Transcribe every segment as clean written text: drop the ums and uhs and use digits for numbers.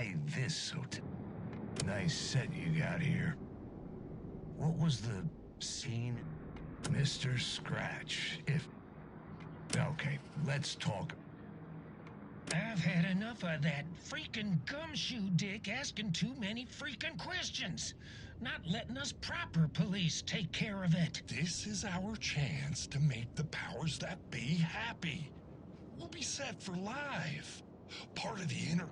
Why this suit? Nice set you got here. What was the scene? Mr. Scratch, if... Okay, let's talk. I've had enough of that freaking gumshoe dick asking too many freaking questions. Not letting us proper police take care of it. This is our chance to make the powers that be happy. We'll be set for life. Part of the inner...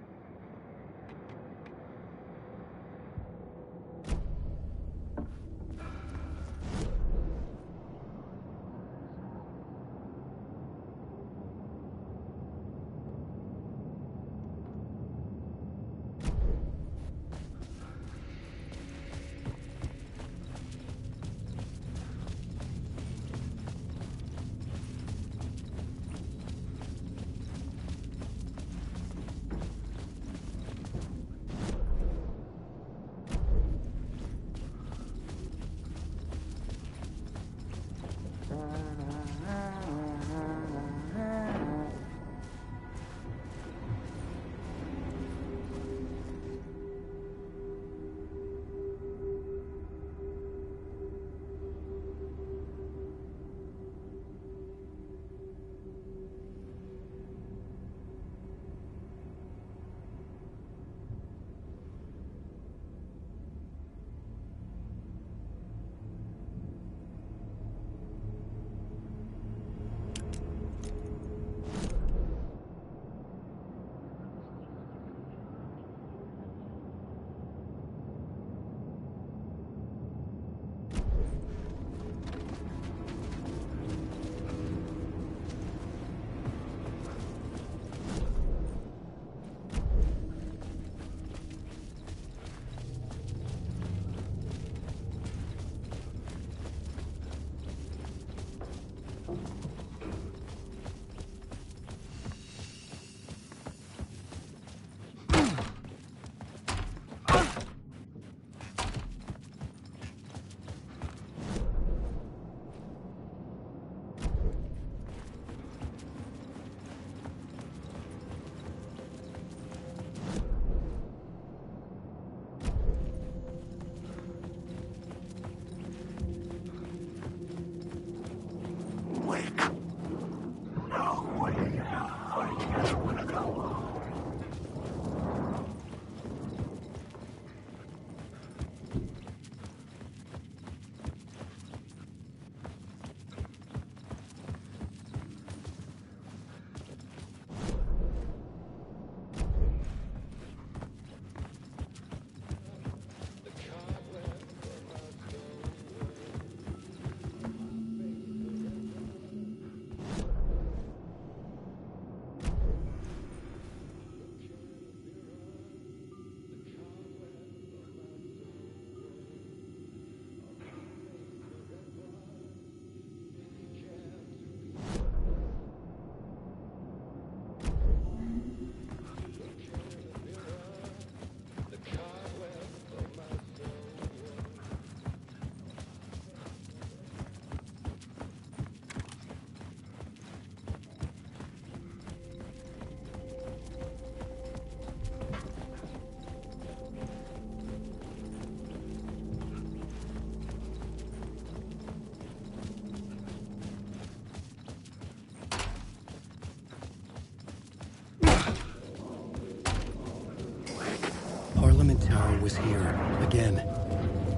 Parliament Tower was here, again.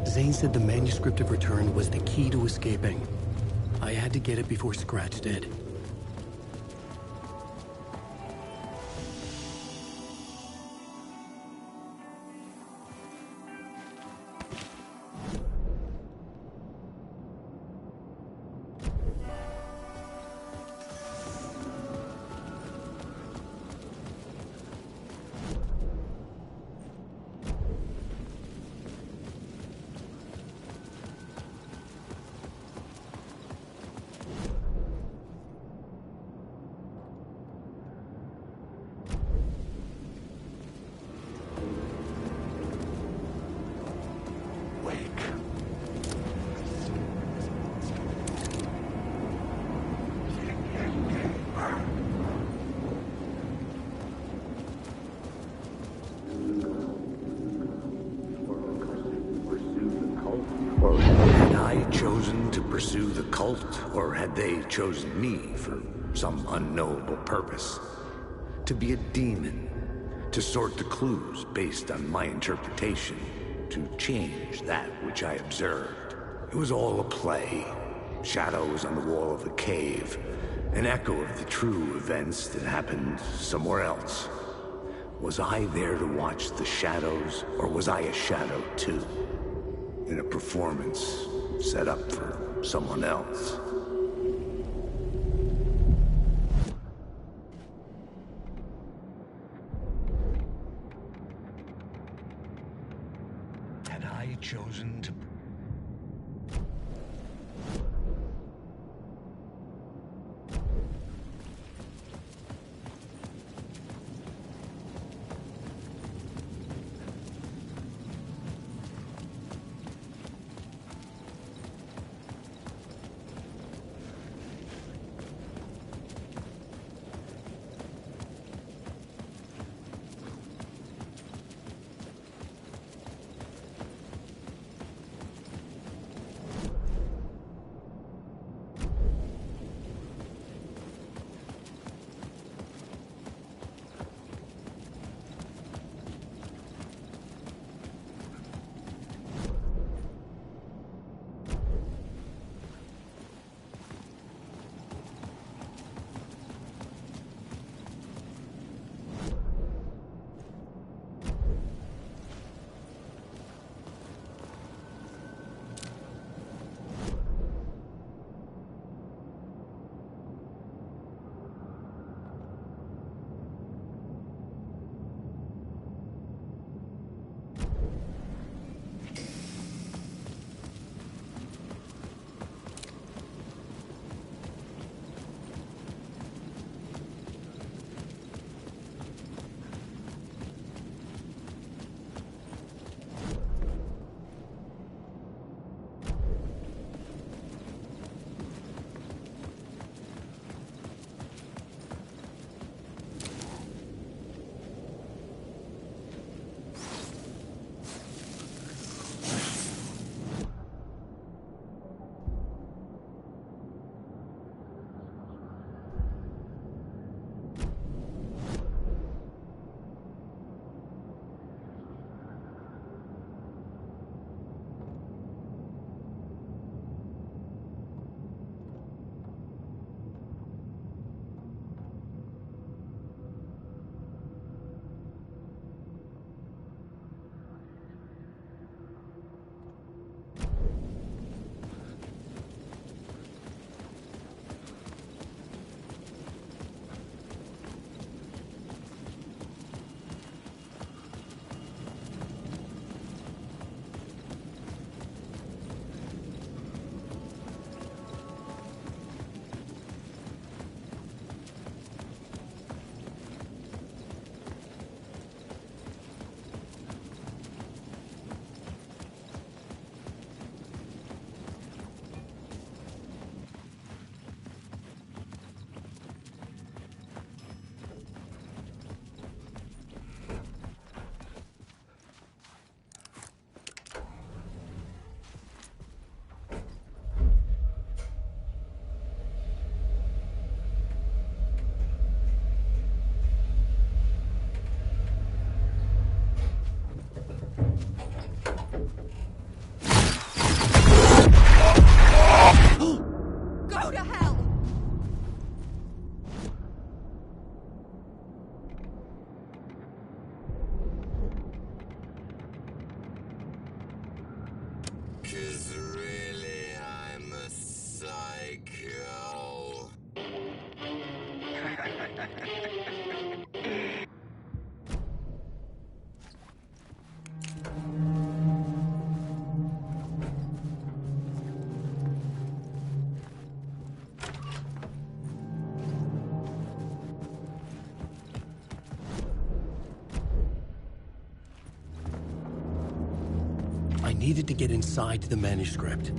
Zane said the manuscript of return was the key to escaping. I had to get it before Scratch did. Or had I chosen to pursue the cult, or had they chosen me for some unknowable purpose? To be a demon, to sort the clues based on my interpretation, to change that which I observed. It was all a play. Shadows on the wall of the cave, an echo of the true events that happened somewhere else. Was I there to watch the shadows, or was I a shadow too? In a performance set up for someone else. Had I chosen to... I needed to get inside the manuscript.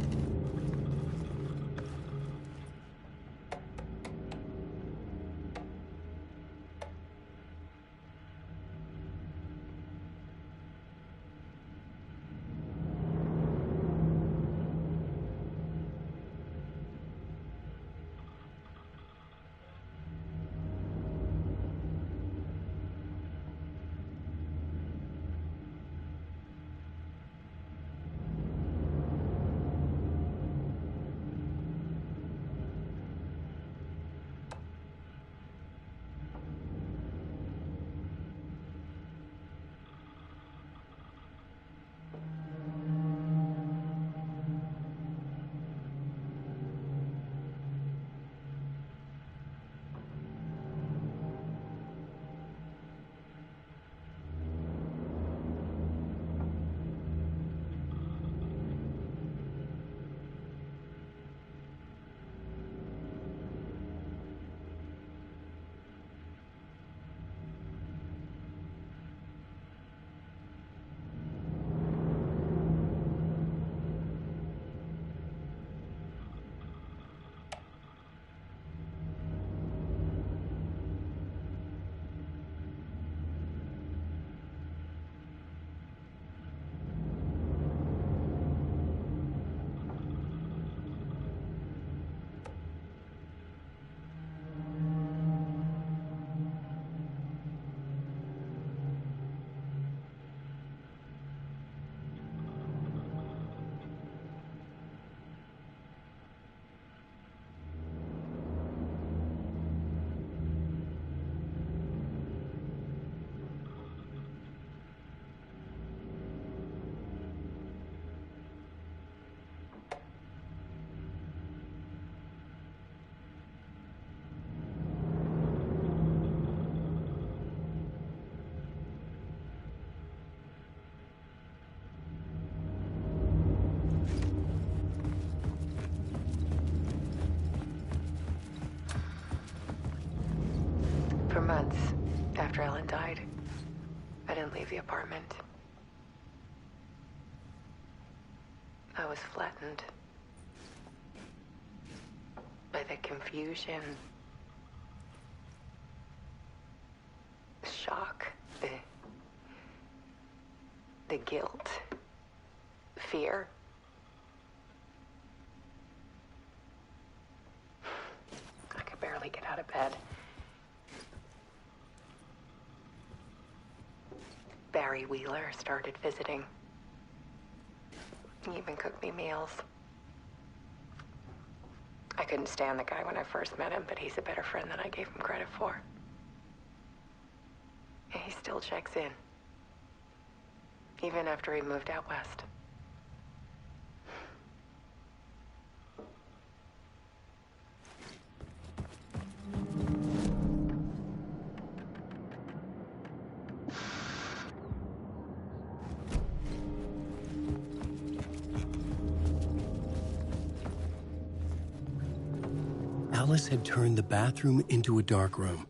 didn't leave the apartment. I was flattened by the confusion, the shock, the guilt, fear. I could barely get out of bed. Barry Wheeler started visiting. He even cooked me meals. I couldn't stand the guy when I first met him, but he's a better friend than I gave him credit for. And he still checks in. Even after he moved out west. Alice had turned the bathroom into a dark room.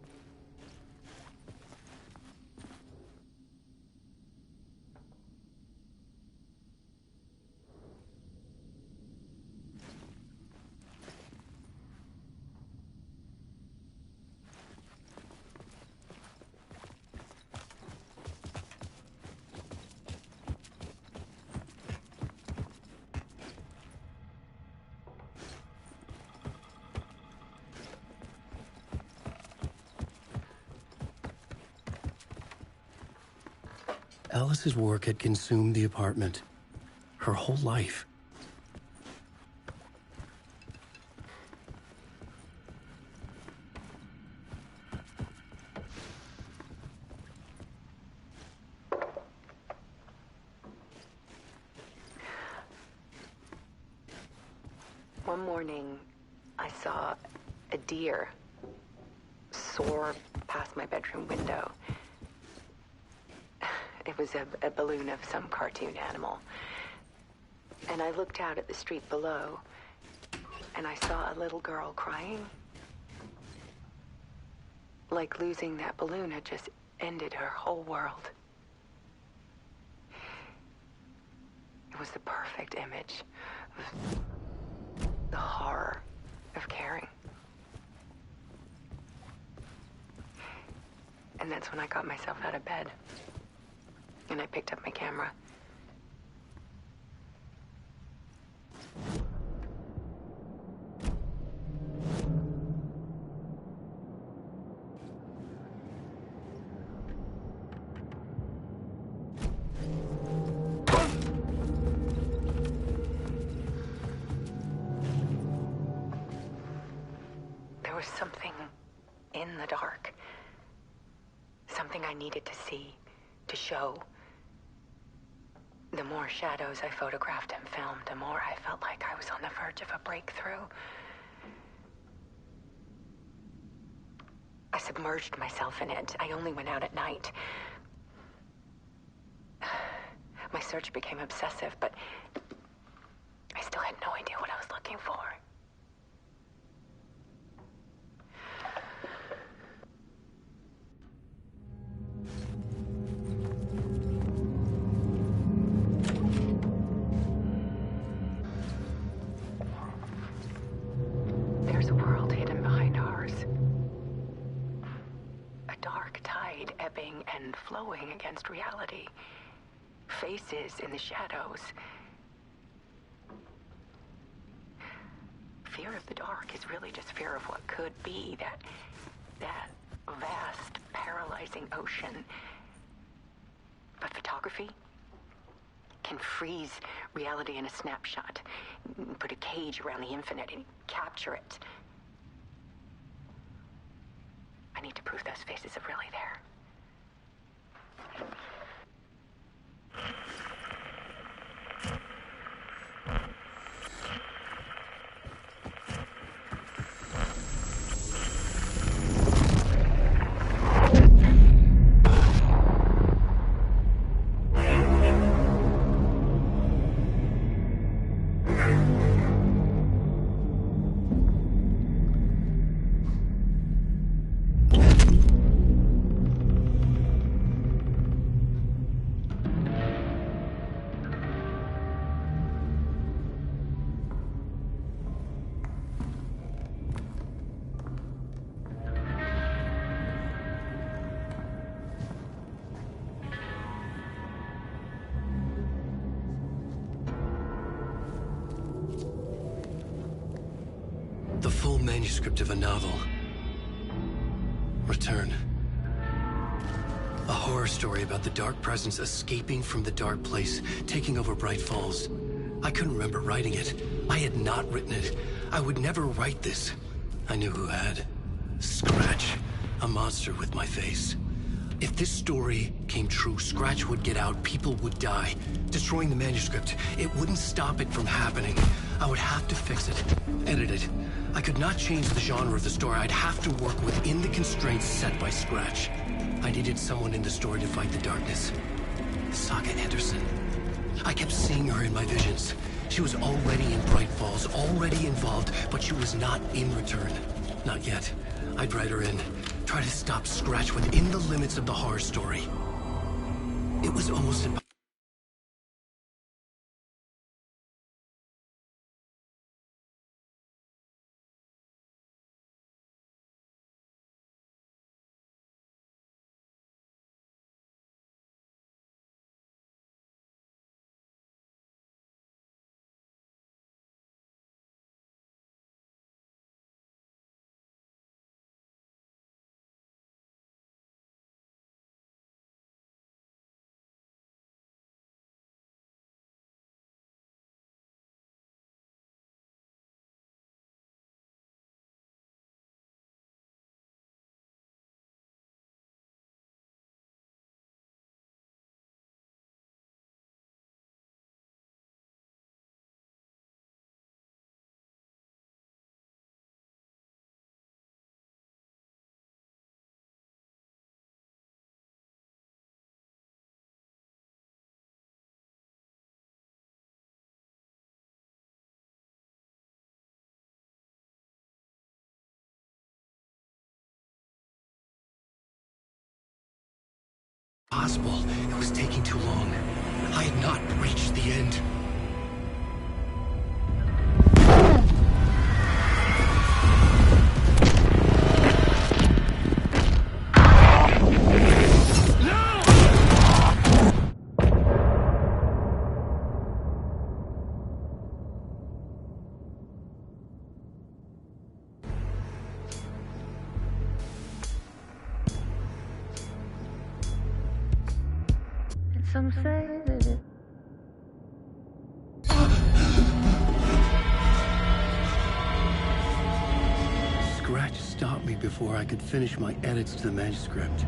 Alice's work had consumed the apartment. Her whole life. One morning, I saw a deer soar past my bedroom window. It was a balloon of some cartoon animal. And I looked out at the street below, and I saw a little girl crying. Like losing that balloon had just ended her whole world. It was the perfect image of the horror of caring. And that's when I got myself out of bed. And I picked up my camera. There was something in the dark. Something I needed to see, to show. The more shadows I photographed and filmed, the more I felt like I was on the verge of a breakthrough. I submerged myself in it. I only went out at night. My search became obsessive, but I still had no idea what I was looking for. There's a world hidden behind ours. A dark tide ebbing and flowing against reality. Faces in the shadows. Fear of the dark is really just fear of what could be, that vast, paralyzing ocean. But photography can freeze reality in a snapshot, put a cage around the infinite and capture it. I need to prove those faces are really there. The full manuscript of a novel. Return. A horror story about the dark presence escaping from the dark place, taking over Bright Falls. I couldn't remember writing it. I had not written it. I would never write this. I knew who had. Scratch. A monster with my face. If this story came true, Scratch would get out, people would die. Destroying the manuscript, it wouldn't stop it from happening. I would have to fix it, edit it. I could not change the genre of the story. I'd have to work within the constraints set by Scratch. I needed someone in the story to fight the darkness. Saga Anderson. I kept seeing her in my visions. She was already in Bright Falls, already involved, but she was not in Return. Not yet. I'd write her in. Try to stop Scratch within the limits of the horror story. It was almost impossible. It was taking too long. I had not reached the end. Some say that it... Scratch stopped me before I could finish my edits to the manuscript.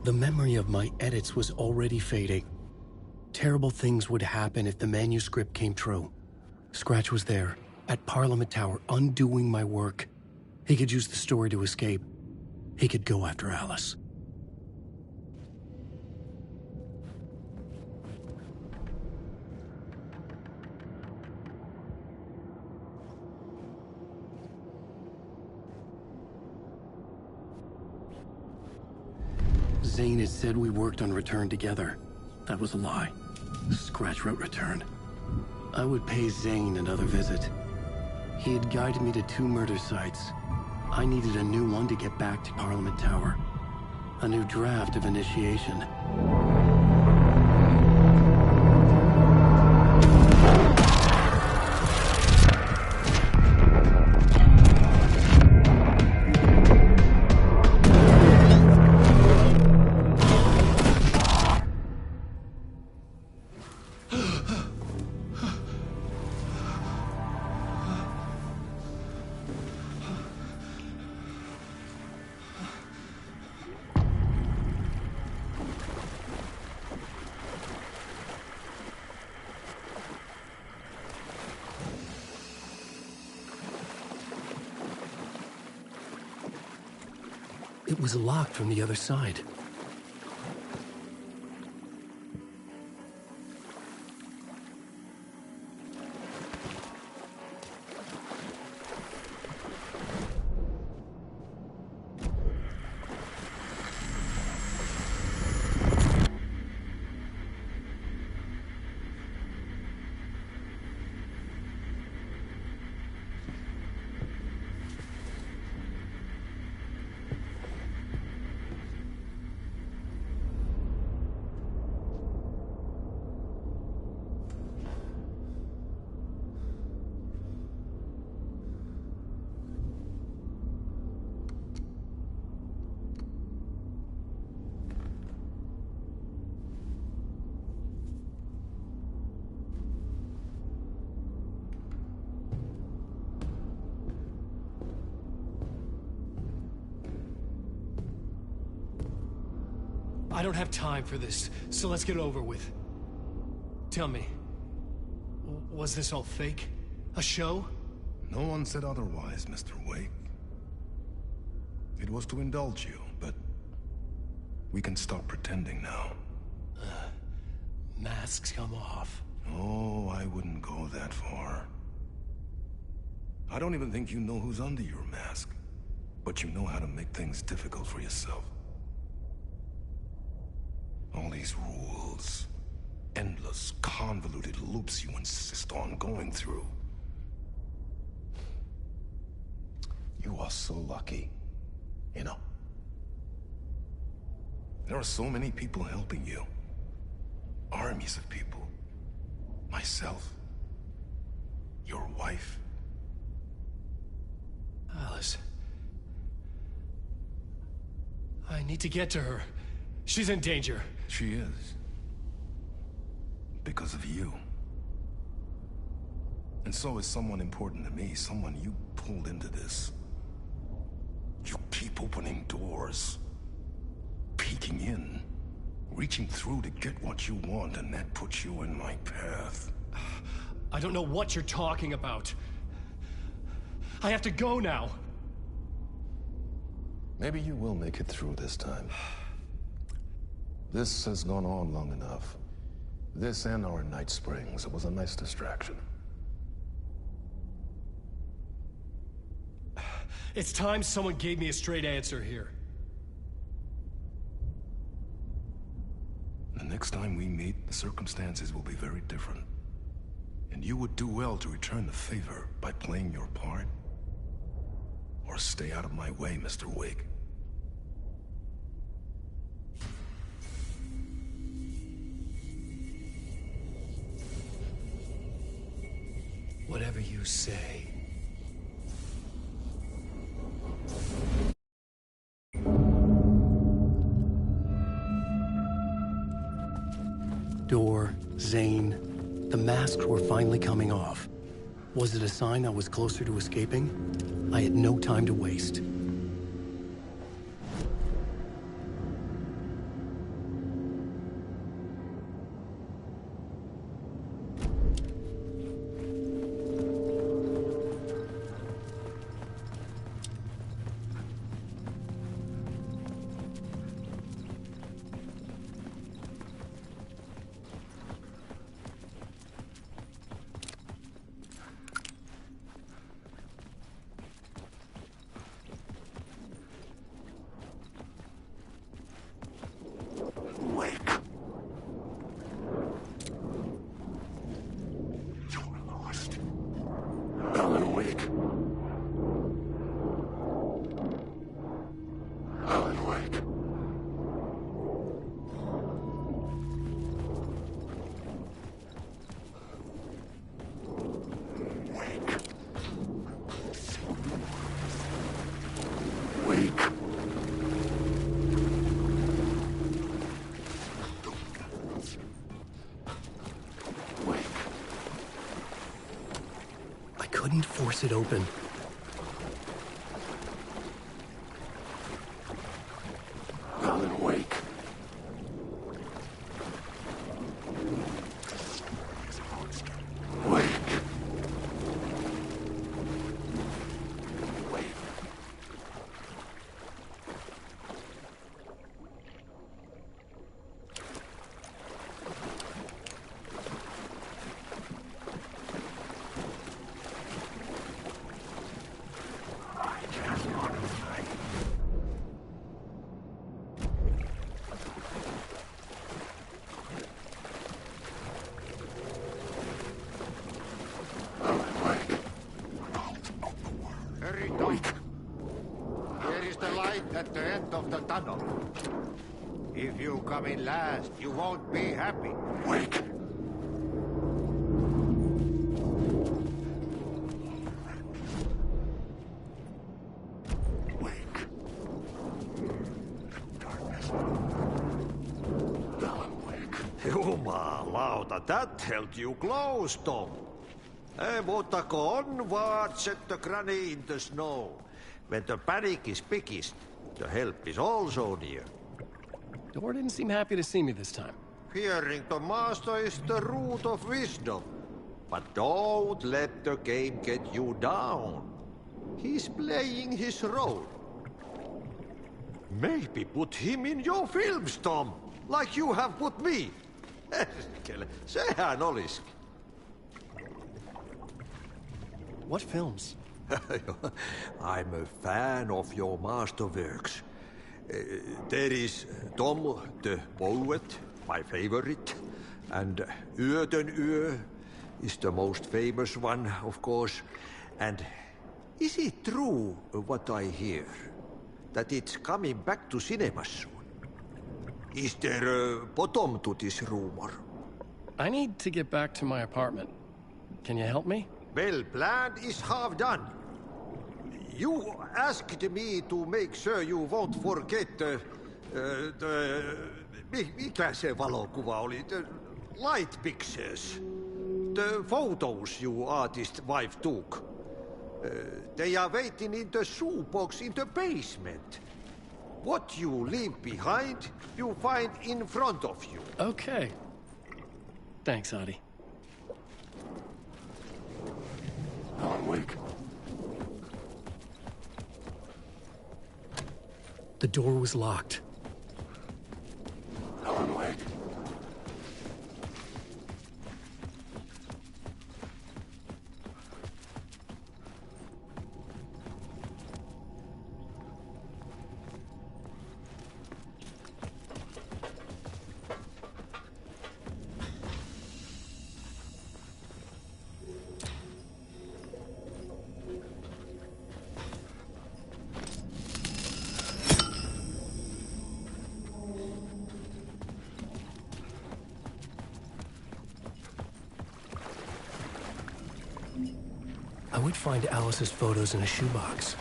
The memory of my edits was already fading. Terrible things would happen if the manuscript came true. Scratch was there, at Parliament Tower, undoing my work. He could use the story to escape. He could go after Alice. Zane had said we worked on Return together. That was a lie. Scratch wrote Return. I would pay Zane another visit. He had guided me to 2 murder sites. I needed a new one to get back to Parliament Tower. A new draft of Initiation. It was locked from the other side. I don't have time for this, so let's get it over with. Tell me, was this all fake? A show? No one said otherwise, Mr. Wake. It was to indulge you, but we can stop pretending now. Masks come off. Oh, I wouldn't go that far. I don't even think you know who's under your mask, but you know how to make things difficult for yourself. All these rules, endless, convoluted loops you insist on going through. You are so lucky, you know. There are so many people helping you. Armies of people. Myself. Your wife. Alice. I need to get to her. She's in danger. She is. Because of you. And so is someone important to me, someone you pulled into this. You keep opening doors. Peeking in. Reaching through to get what you want, and that puts you in my path. I don't know what you're talking about. I have to go now. Maybe you will make it through this time. This has gone on long enough. This and our Night Springs. It was a nice distraction. It's time someone gave me a straight answer here. The next time we meet, the circumstances will be very different. And you would do well to return the favor by playing your part. Or stay out of my way, Mr. Wake. Whatever you say. Door, Zane, the masks were finally coming off. Was it a sign I was closer to escaping? I had no time to waste. Couldn't force it open. Alan Wake. Wake. Wake. At the end of the tunnel. If you come in last, you won't be happy. Wake! Wake. Darkness. Alan Wake. Jumalauta, that held you close, Tom. Mutta go onward, set the granny in the snow. When the panic is biggest, the help is also near. Door didn't seem happy to see me this time. Fearing the master is the root of wisdom. But don't let the game get you down. He's playing his role. Maybe put him in your films, Tom, like you have put me. Sehän olisi. What films? I'm a fan of your masterworks. There is Tom the Poet, my favorite, and Yö is the most famous one, of course. And is it true what I hear? That it's coming back to cinemas soon? Is there a bottom to this rumor? I need to get back to my apartment. Can you help me? Well, plan is half done. You asked me to make sure you won't forget mikä se valokuva oli? The light pictures. The photos your artist wife took. They are waiting in the shoebox in the basement. What you leave behind, you find in front of you. Okay. Thanks, Adi. Alan Wake. The door was locked. Alan Wake. I would find Alice's photos in a shoebox.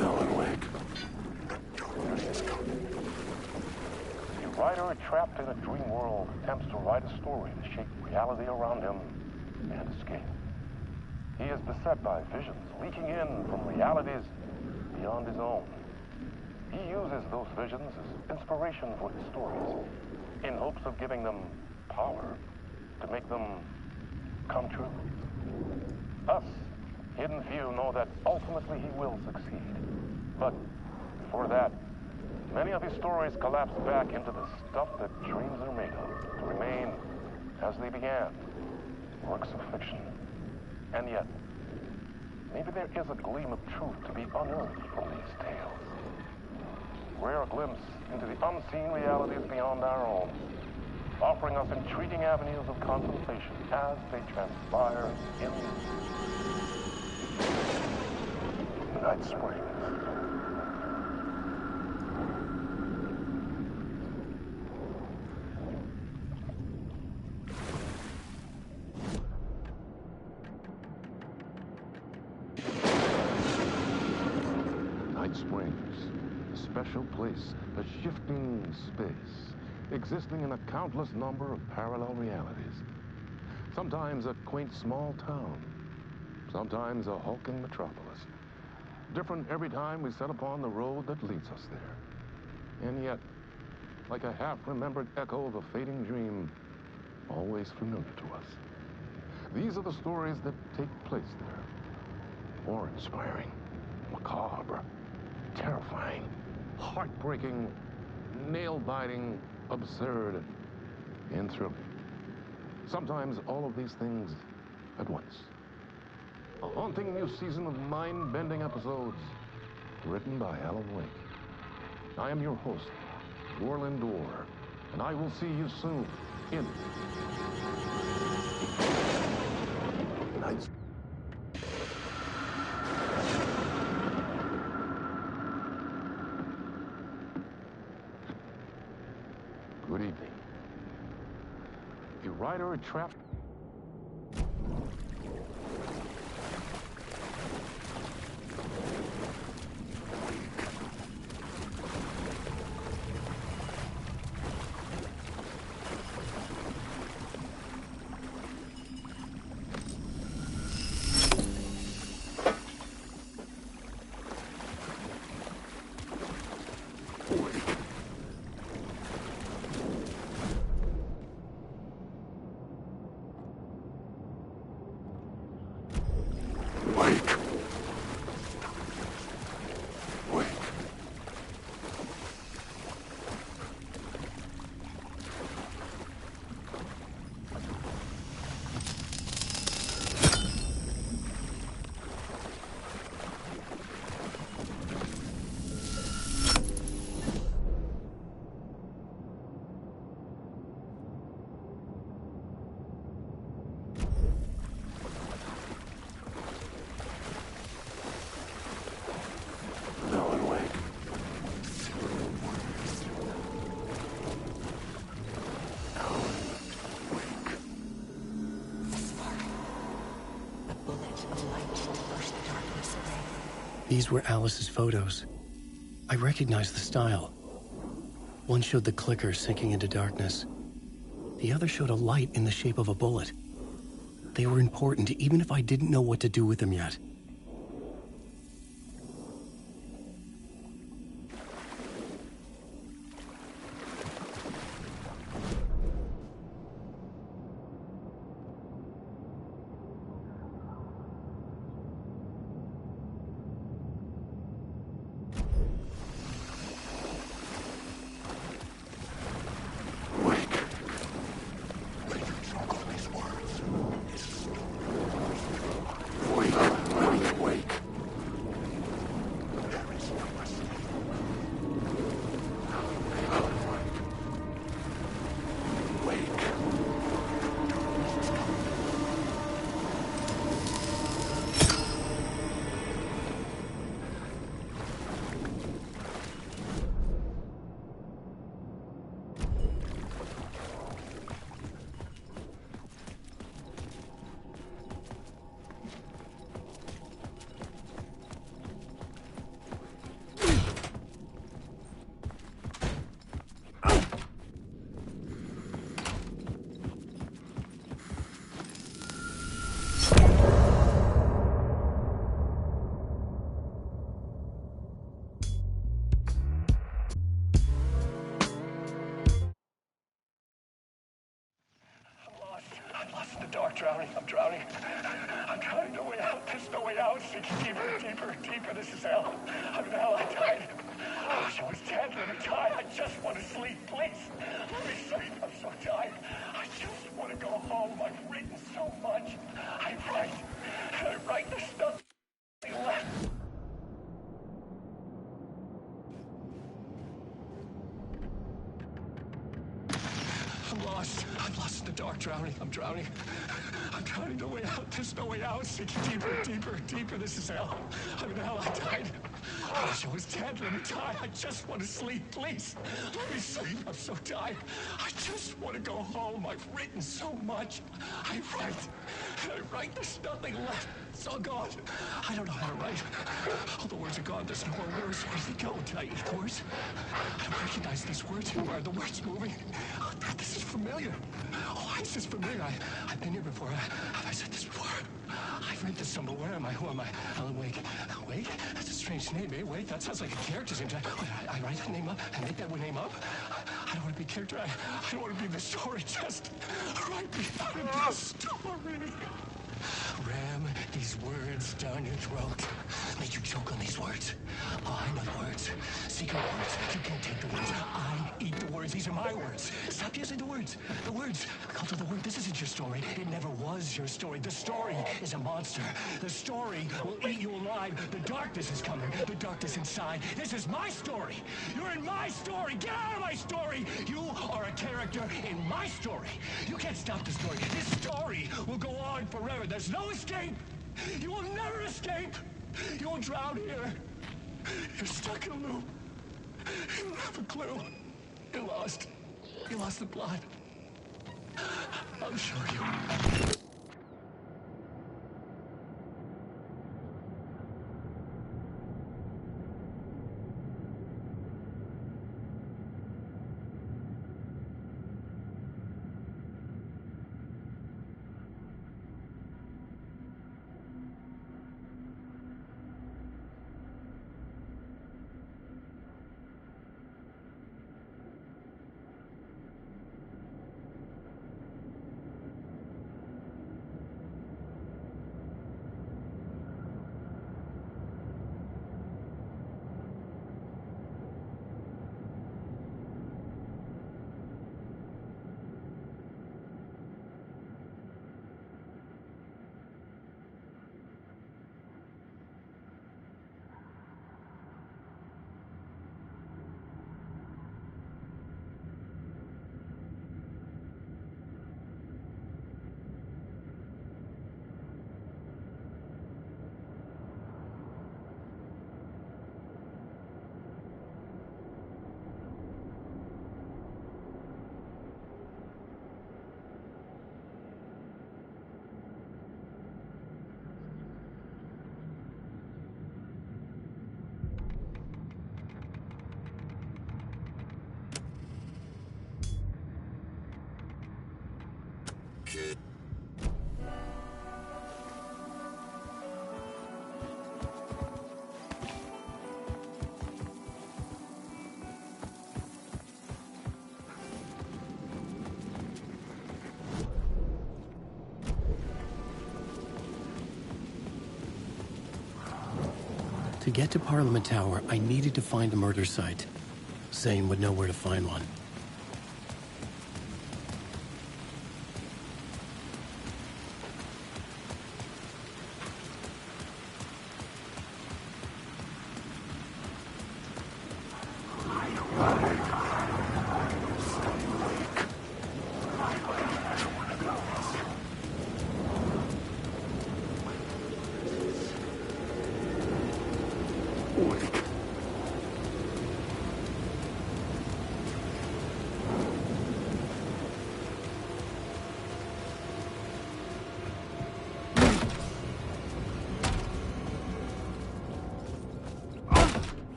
Alan Wake. A writer trapped in a dream world attempts to write a story to shape reality around him and escape. He is beset by visions leaking in from realities beyond his own. He uses those visions as inspiration for his stories, in hopes of giving them power to make them come true. Us, hidden few, know that ultimately he will succeed. But for that, many of his stories collapse back into the stuff that dreams are made of, to remain as they began, works of fiction. And yet, maybe there is a gleam of truth to be unearthed from these tales. Rare glimpse into the unseen realities beyond our own, offering us intriguing avenues of contemplation as they transpire in Night Springs. Night Springs, a special place, a shifting space, existing in a countless number of parallel realities. Sometimes a quaint small town, sometimes a hulking metropolis. Different every time we set upon the road that leads us there. And yet, like a half-remembered echo of a fading dream, always familiar to us. These are the stories that take place there. Awe-inspiring, macabre, terrifying, heartbreaking, nail-biting, absurd, and thrilling. Sometimes all of these things at once. A haunting new season of mind-bending episodes written by Alan Wake. I am your host, Warlin Dorr, and I will see you soon in Night. Good evening. A writer trapped. These were Alice's photos. I recognized the style. One showed the clicker sinking into darkness. The other showed a light in the shape of a bullet. They were important, even if I didn't know what to do with them yet. Drowning. I'm drowning. I'm drowning. No way out. There's no way out. Sinking deeper, deeper, deeper. This is hell. I'm in hell. I died. Oh, she was dead. Let me die. I just want to sleep. Please. Let me sleep. I'm so tired. I just want to go home. I've written so much. I write. There's nothing left. I'm lost. I'm lost in the dark, drowning. I'm drowning. I'm drowning. No way out. There's no way out. Sinking deeper, deeper, deeper. This is hell. I'm in hell. I died. Oh, she was dead. Let me die. I just want to sleep. Please. Let me sleep. I'm so tired. I just want to go home. I've written so much. I write. There's nothing left. It's all gone. I don't know how to write. All the words are gone. There's no more words. Where did they go? Did I eat the words? I don't recognize these words. Who are the words moving? Oh, this is familiar. Oh, why is this familiar? I've been here before. Have I said this before? I've read this somewhere. Where am I? Who am I? Alan Wake. Wake? That's a strange name, eh? Wake? That sounds like a character's name. I write that name up and make that name up? I don't want to be a character. I don't want to be the story. Just write me out of this story. Ram these words down your throat. Make you choke on these words. Oh, I know the words. Secret words. You can't take the words. I eat the words. These are my words. Stop using the words. The words. Call to the word. This isn't your story. It never was your story. The story is a monster. The story will eat you alive. The darkness is coming. The darkness inside. This is my story. You're in my story. Get out of my story. You are a character in my story. You can't stop the story. This story will go on forever. There's no escape. You will never escape. You will drown here. You're stuck in a loop. You don't have a clue. You're lost. You lost the plot. I'll show you. To get to Parliament Tower, I needed to find a murder site. Zane would know where to find one.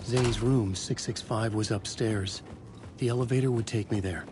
Zane's room, 665, was upstairs. The elevator would take me there.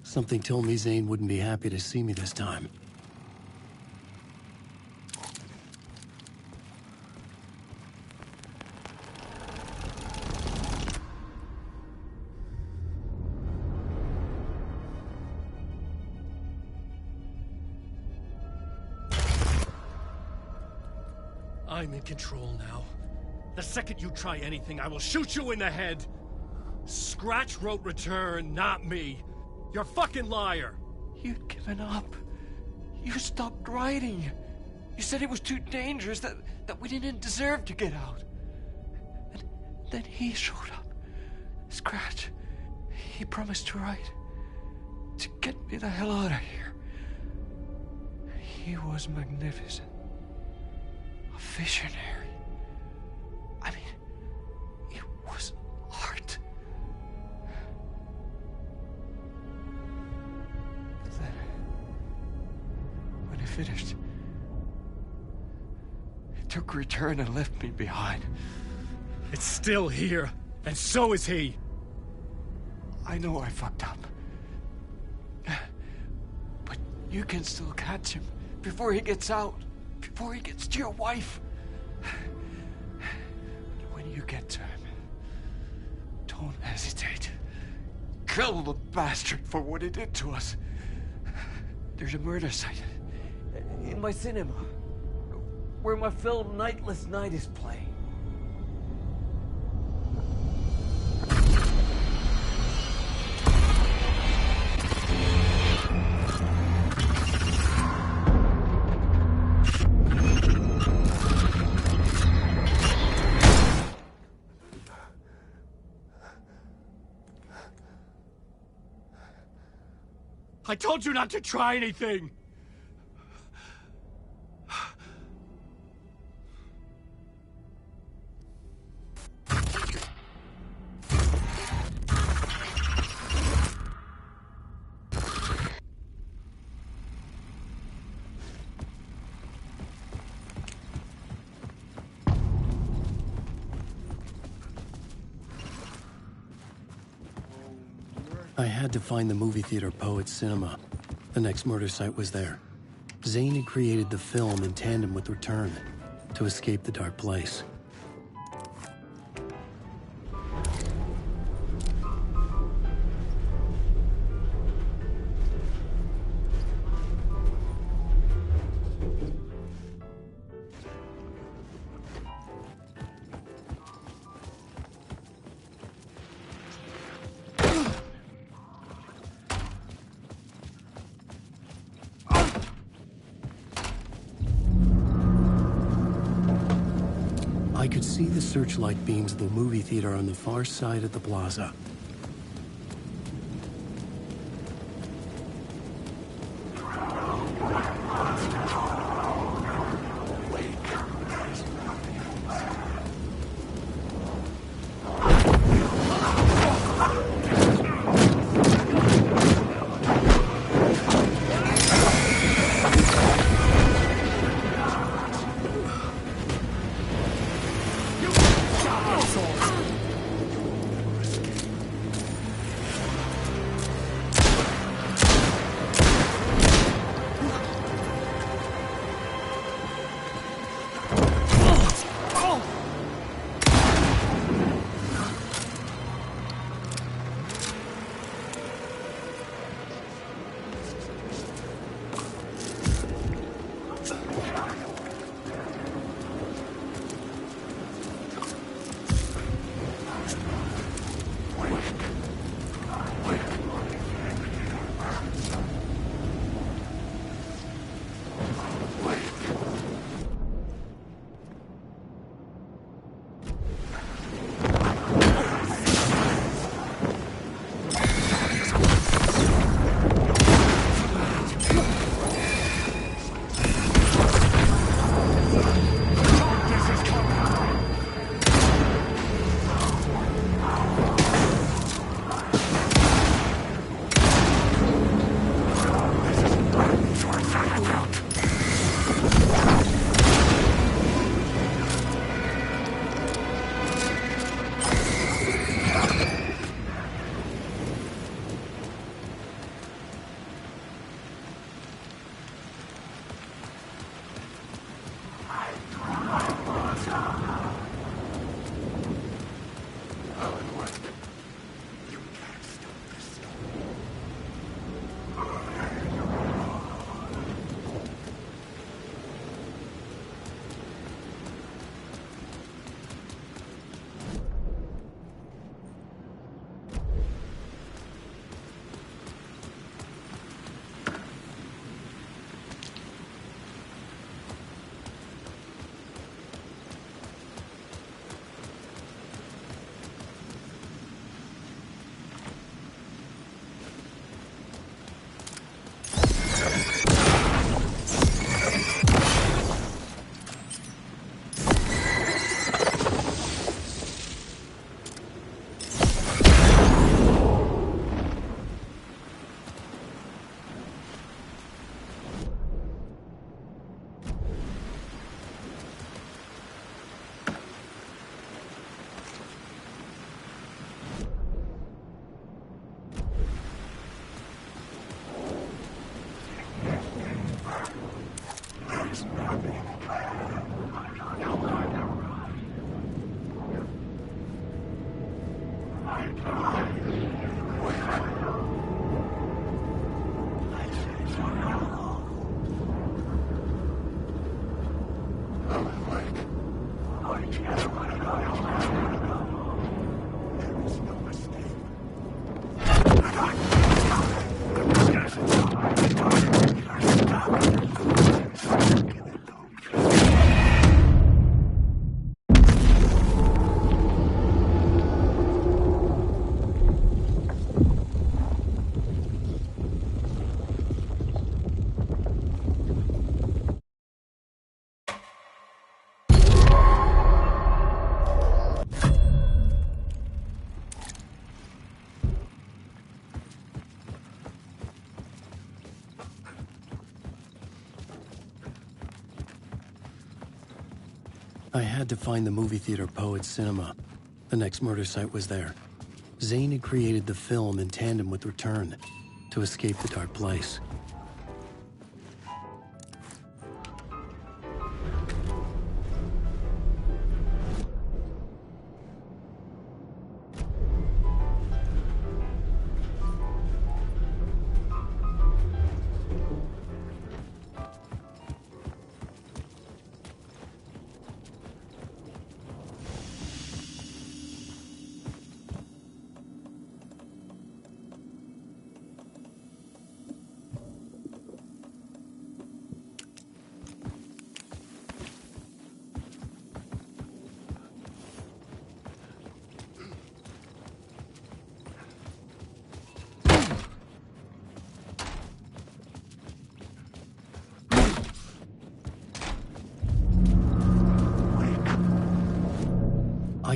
Something told me Zane wouldn't be happy to see me this time. I'm in control now. The second you try anything, I will shoot you in the head! Scratch wrote return, not me. You're a fucking liar! You'd given up. You stopped writing. You said it was too dangerous, that we didn't deserve to get out. And then he showed up. Scratch. He promised to write. To get me the hell out of here. He was magnificent. A visionary. I mean, it was art. Then, when he finished, he took return and left me behind. It's still here, and so is he. I know I fucked up. But you can still catch him before he gets out. Before he gets to your wife. When you get to him, don't hesitate. Kill the bastard for what he did to us. There's a murder site in my cinema where my film Nightless Night is playing. I told you not to try anything! I had to find the movie theater Poets Cinema. The next murder site was there. Zane had created the film in tandem with Return to escape the dark place. I could see the searchlight beams of the movie theater on the far side of the plaza. I had to find the movie theater Poet Cinema. The next murder site was there. Zane had created the film in tandem with Return to escape the dark place.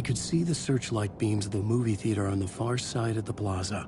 I could see the searchlight beams of the movie theater on the far side of the plaza.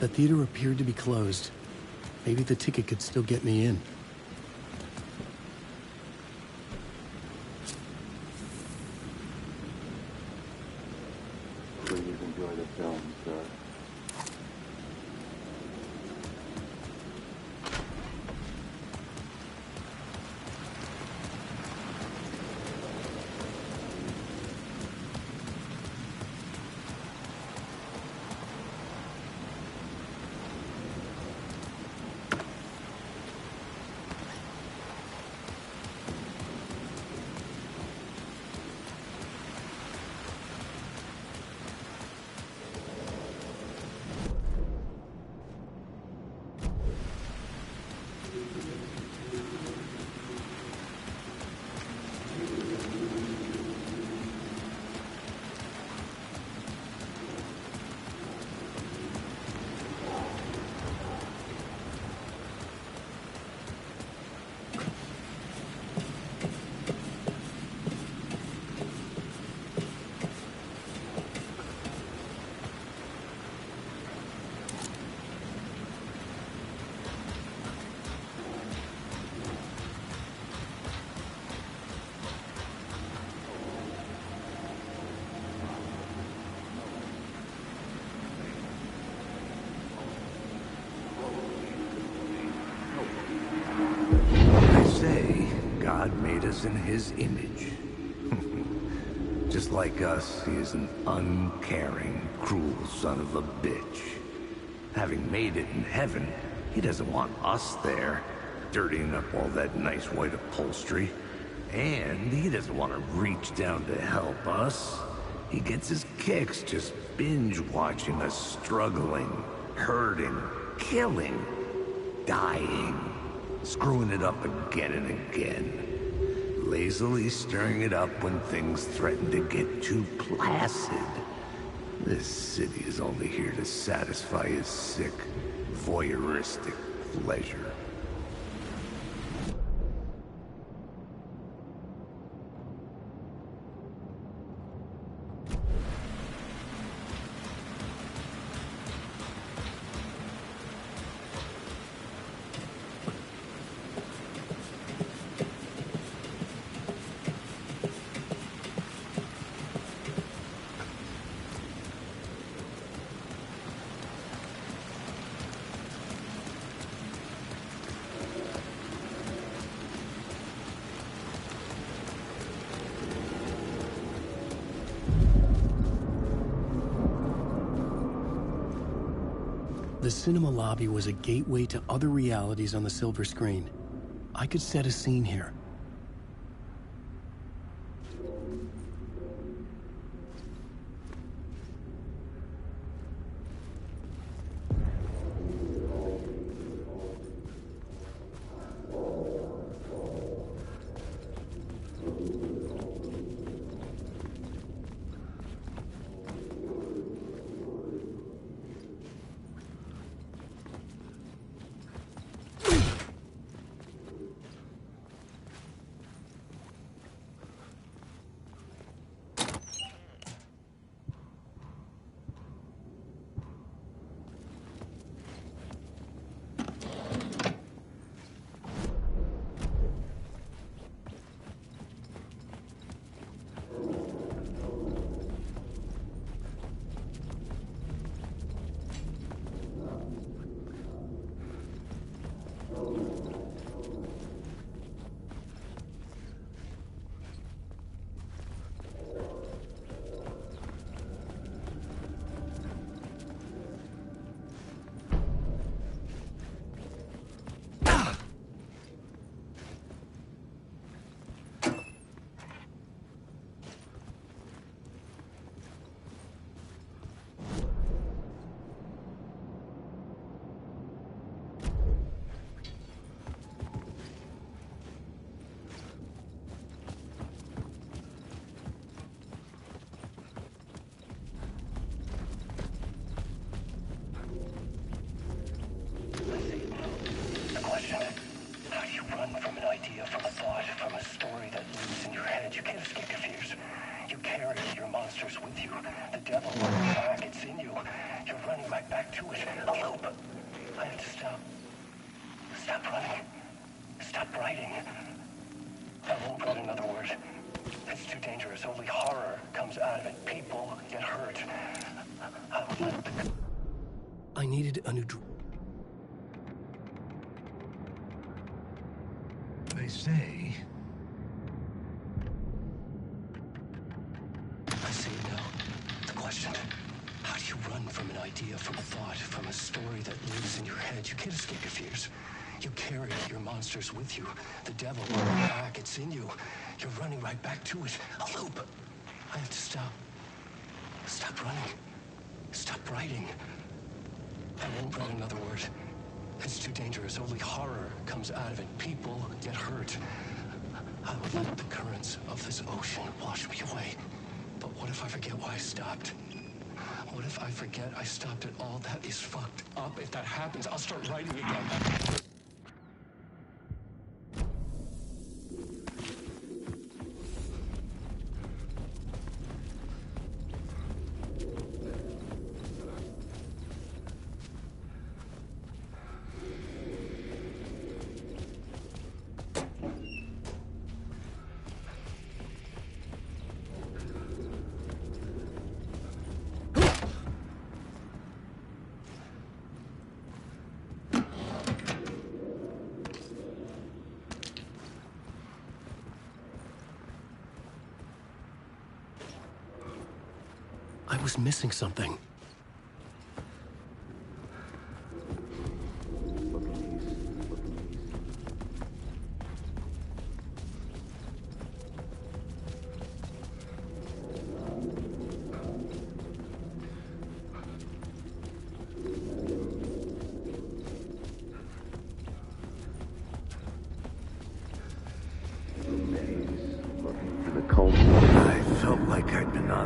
The theater appeared to be closed. Maybe the ticket could still get me in. Please enjoy the film, sir. God made us in his image. Just like us, he is an uncaring, cruel son of a bitch. Having made it in heaven, he doesn't want us there, dirtying up all that nice white upholstery. And he doesn't want to reach down to help us. He gets his kicks just binge-watching us struggling, hurting, killing, dying, screwing it up again and again. Lazily stirring it up when things threaten to get too placid. This city is only here to satisfy his sick, voyeuristic pleasure. The cinema lobby was a gateway to other realities on the silver screen. I could set a scene here. right back to it. A loop. I have to stop. Stop running. Stop writing. I won't write another word. It's too dangerous. Only horror comes out of it. People get hurt. I will let the... I needed a new... They say... I see it now. The question. How do you run from an idea, from a thought, from a story that lives in your head? You can't escape your fears. You carry your monsters with you. The devil on your back, it's in you. You're running right back to it. A loop. I have to stop. Stop running. Stop writing. I won't write another word. It's too dangerous. Only horror comes out of it. People get hurt. I will let the currents of this ocean wash me away. But what if I forget why I stopped? What if I forget I stopped at all? That is fucked up. If that happens, I'll start writing again. I was missing something.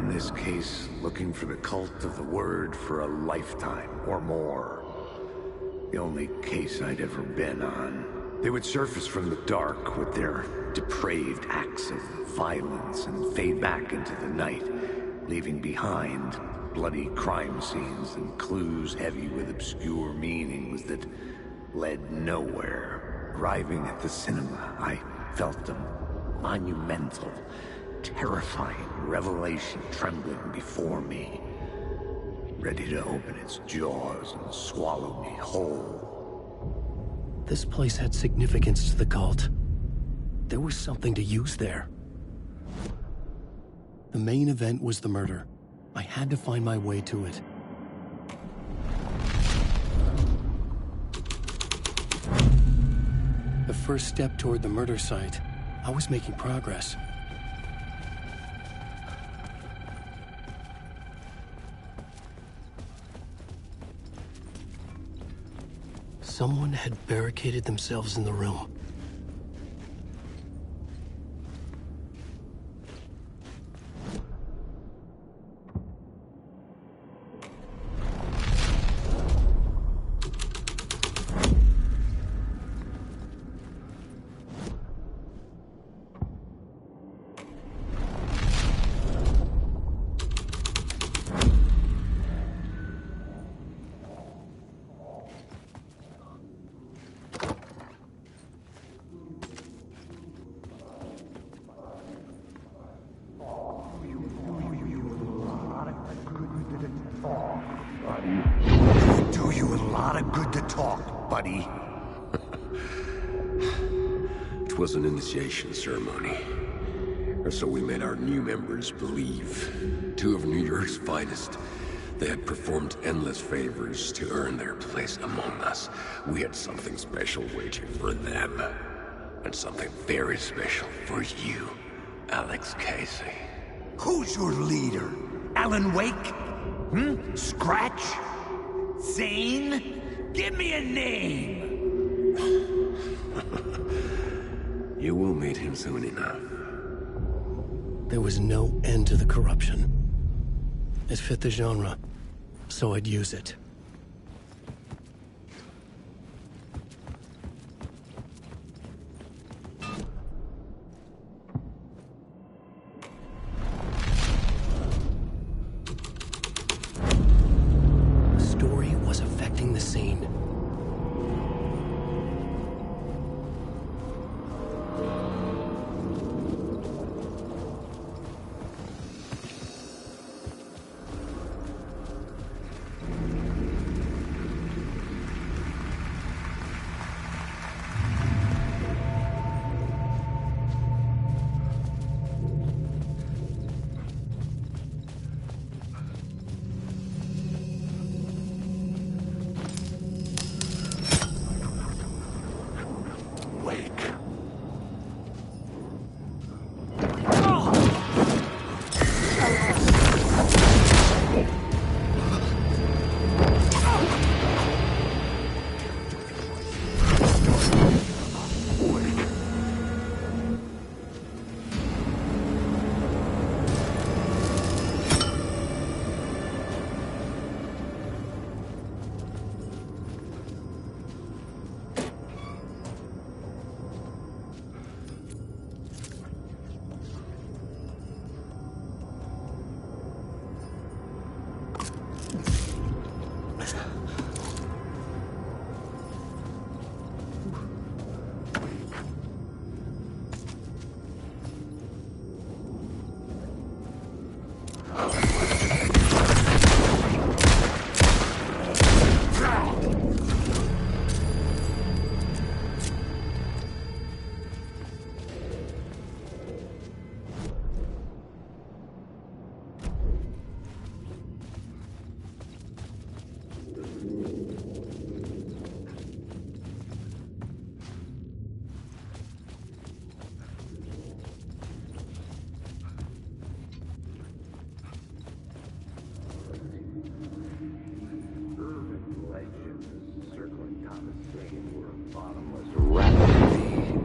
This case, looking for the cult of the word for a lifetime or more. The only case I'd ever been on. They would surface from the dark with their depraved acts of violence and fade back into the night, leaving behind bloody crime scenes and clues heavy with obscure meanings that led nowhere. Arriving at the cinema, I felt a monumental, terrifying revelation trembling before me, ready to open its jaws and swallow me whole. This place had significance to the cult. There was something to use there. The main event was the murder. I had to find my way to it. The first step toward the murder site. I was making progress. Someone had barricaded themselves in the room. Do you a lot of good to talk, buddy. It was an initiation ceremony. Or so we made our new members believe. Two of New York's finest. They had performed endless favors to earn their place among us. We had something special waiting for them. And something very special for you, Alex Casey. Who's your leader? Alan Wake? Scratch? Zane? Give me a name! You will meet him soon enough. There was no end to the corruption. It fit the genre, so I'd use it. The story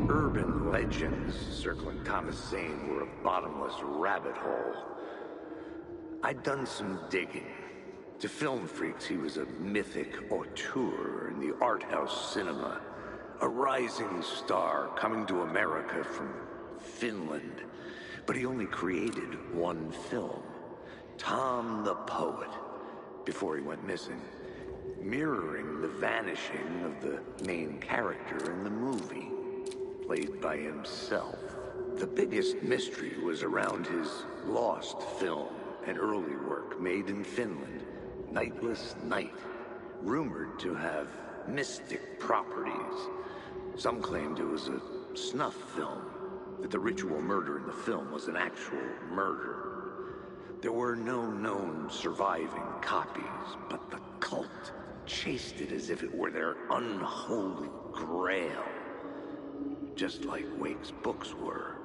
Urban legends circling Thomas Zane were a bottomless rabbit hole. I'd done some digging. To film freaks, he was a mythic auteur in the art house cinema. A rising star coming to America from Finland. But he only created one film, Tom the Poet, before he went missing, mirroring the vanishing of the main character in the movie, played by himself. The biggest mystery was around his lost film, an early work made in Finland, Nightless Night, rumored to have mystic properties. Some claimed it was a snuff film, that the ritual murder in the film was an actual murder. There were no known surviving copies, but the cult chased it as if it were their unholy grail, just like Wake's books were.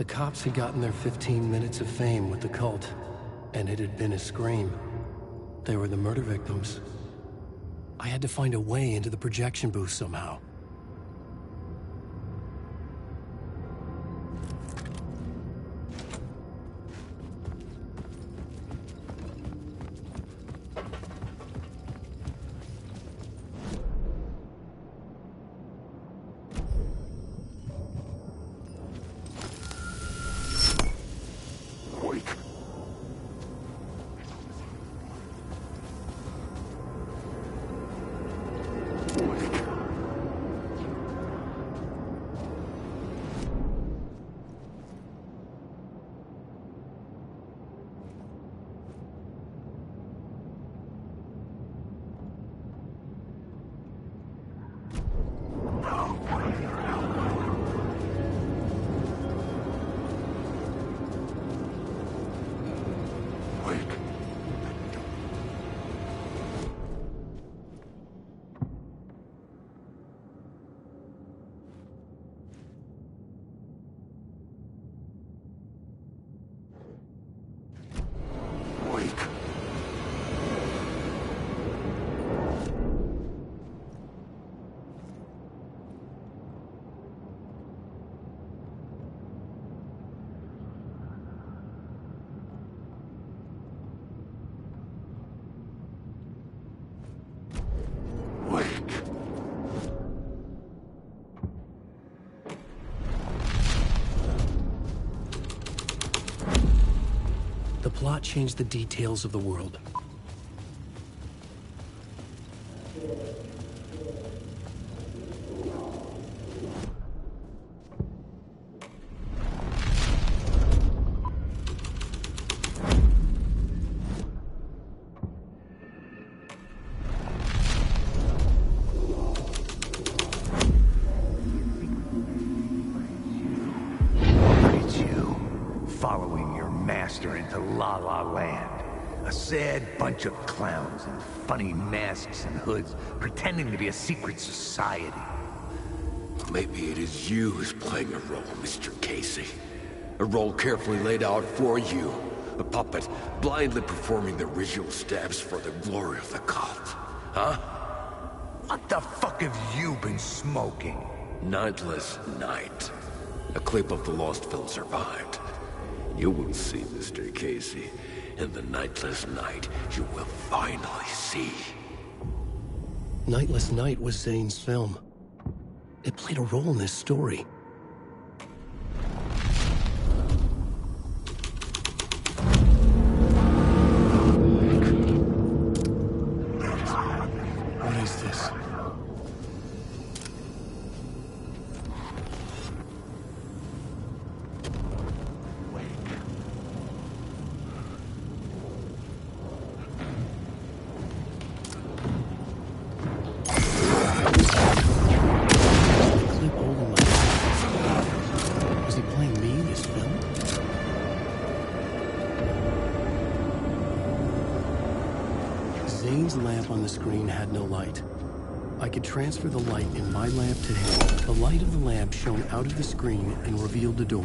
The cops had gotten their 15 minutes of fame with the cult, and it had been a scream. They were the murder victims. I had to find a way into the projection booth somehow. The plot changed the details of the world. Bunch of clowns in funny masks and hoods, pretending to be a secret society. Maybe it is you who's playing a role, Mr. Casey. A role carefully laid out for you. A puppet, blindly performing the ritual steps for the glory of the cult. Huh? What the fuck have you been smoking? Nightless Night. A clip of the lost film survived. You will see, Mr. Casey. In the Nightless Night, you will finally see. Nightless Night was Zane's film. It played a role in this story. What is this? Zane's lamp on the screen had no light. I could transfer the light in my lamp to him. The light of the lamp shone out of the screen and revealed the door.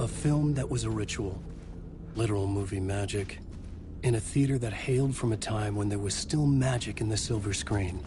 A film that was a ritual. Literal movie magic. In a theater that hailed from a time when there was still magic in the silver screen.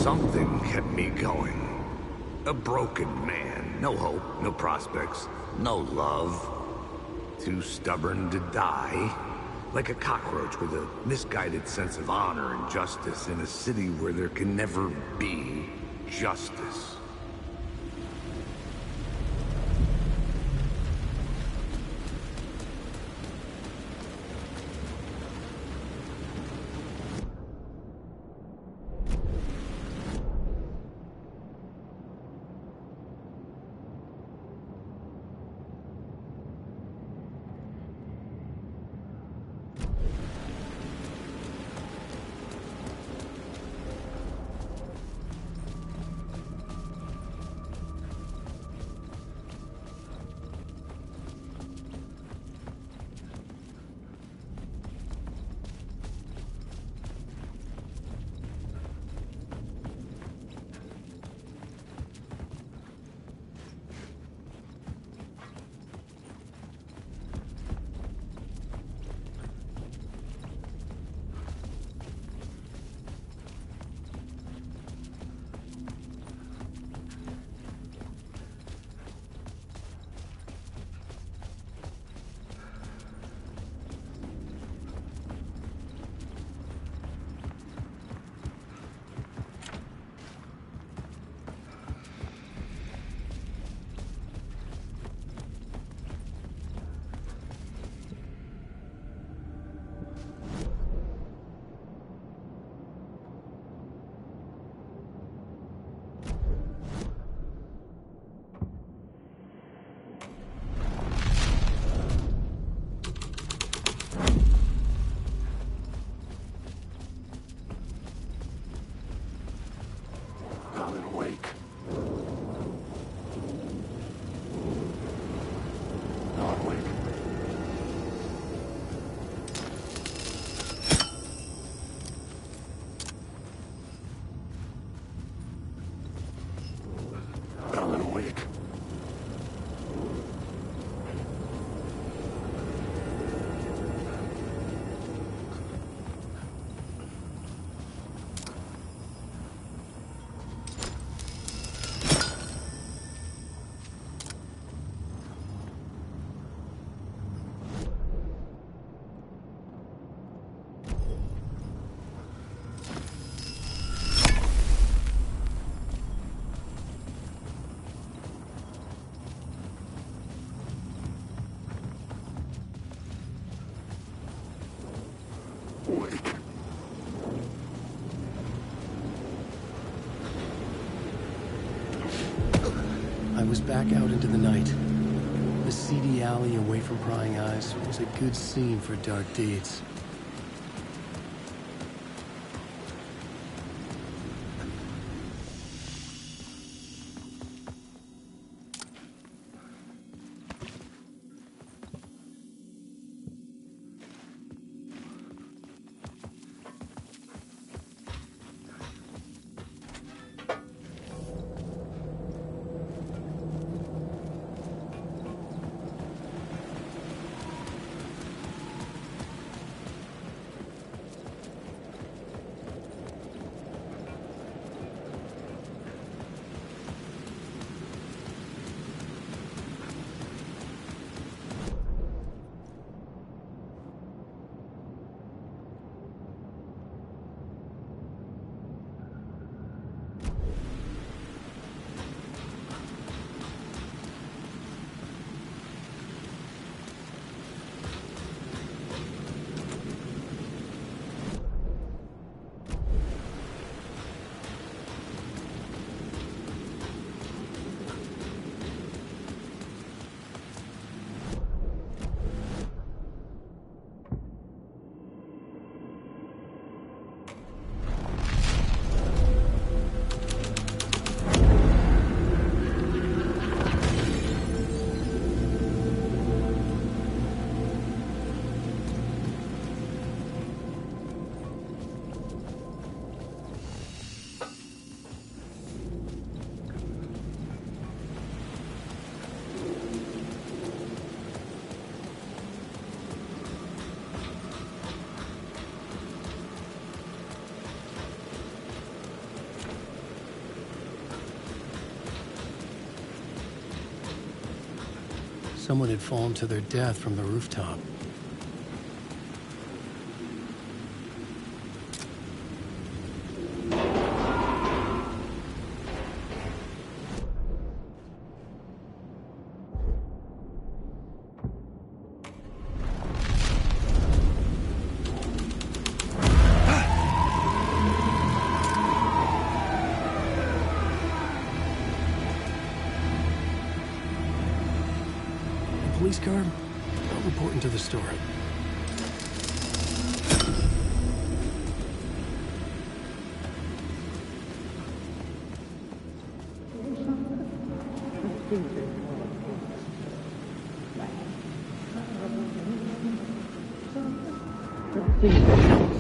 Something kept me going. A broken man. No hope, no prospects, no love. Too stubborn to die. Like a cockroach with a misguided sense of honor and justice in a city where there can never be justice. I was back out into the night. The seedy alley away from prying eyes was a good scene for dark deeds. Someone had fallen to their death from the rooftop. Police car? Not important to the story.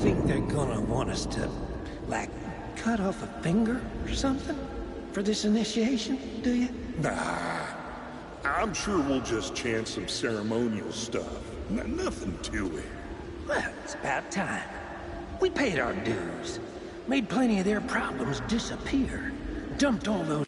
Think they're gonna want us to, like, cut off a finger or something for this initiation, do you? Nah. I'm sure we'll just chant some ceremonial stuff. Nothing to it. Well, it's about time. We paid our dues. Made plenty of their problems disappear. Dumped all those...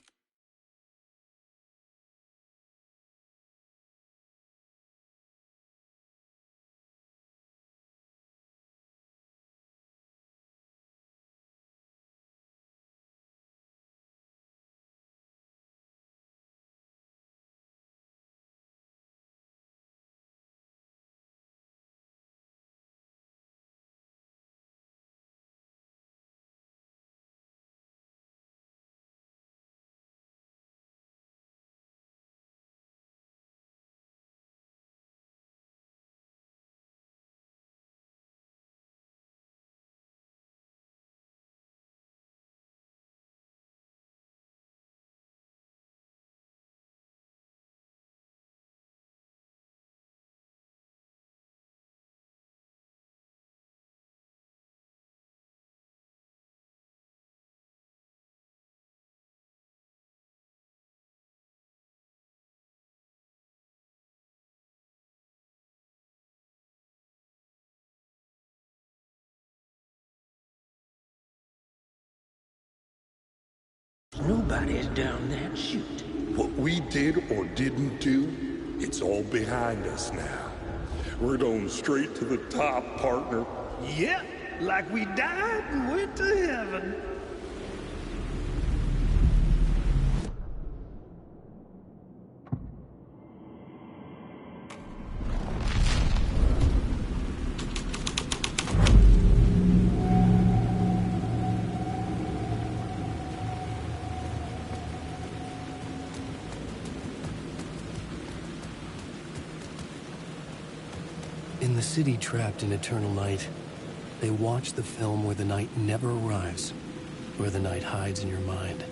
Nobody's done that shoot. What we did or didn't do, it's all behind us now. We're going straight to the top, partner. Yep, like we died and went to heaven. In the city trapped in eternal night, they watch the film where the night never arrives, where the night hides in your mind.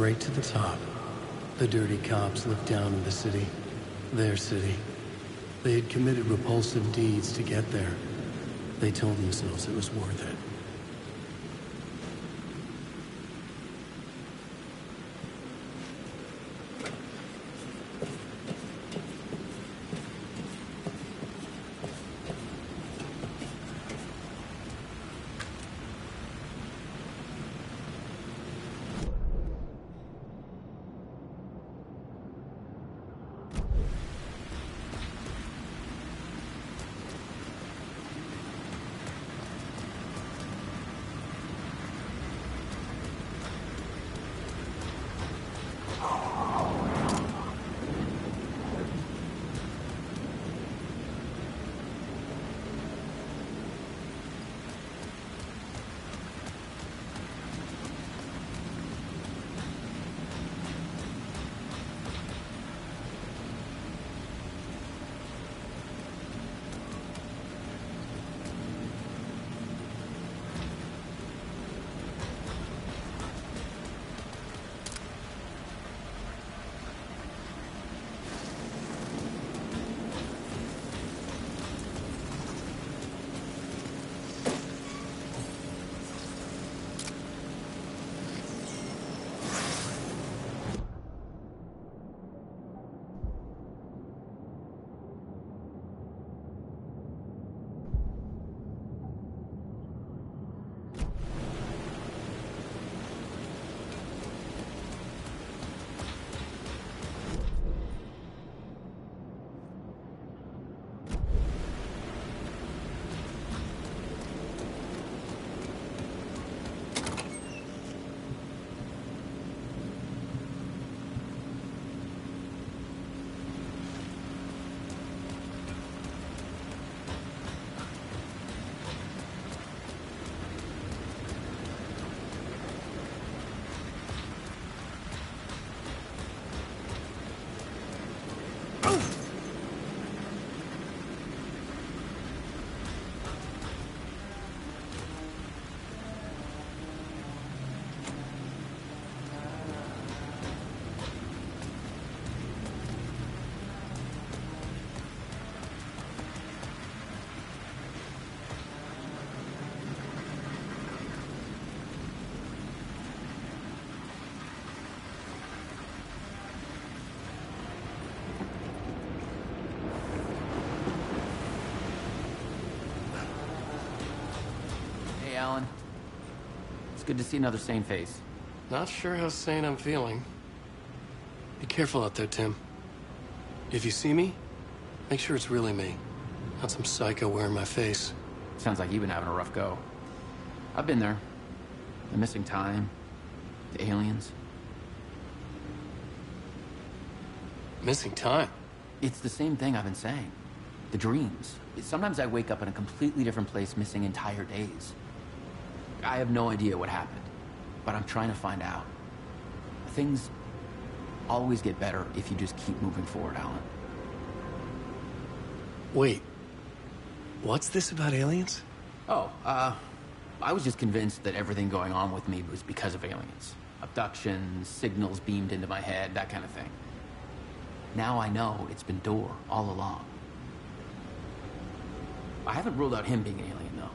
straight to the top. The dirty cops lived down in the city. Their city. They had committed repulsive deeds to get there. They told themselves it was worth it. Alan. It's good to see another sane face. Not sure how sane I'm feeling. Be careful out there, Tim. If you see me, make sure it's really me. Not some psycho wearing my face. Sounds like you've been having a rough go. I've been there. The missing time. The aliens. Missing time? It's the same thing I've been saying. The dreams. Sometimes I wake up in a completely different place, missing entire days. I have no idea what happened, but I'm trying to find out. Things always get better if you just keep moving forward, Alan. Wait. What's this about aliens? Oh, I was just convinced that everything going on with me was because of aliens. Abductions, signals beamed into my head, that kind of thing. Now I know it's been Door all along. I haven't ruled out him being an alien, though.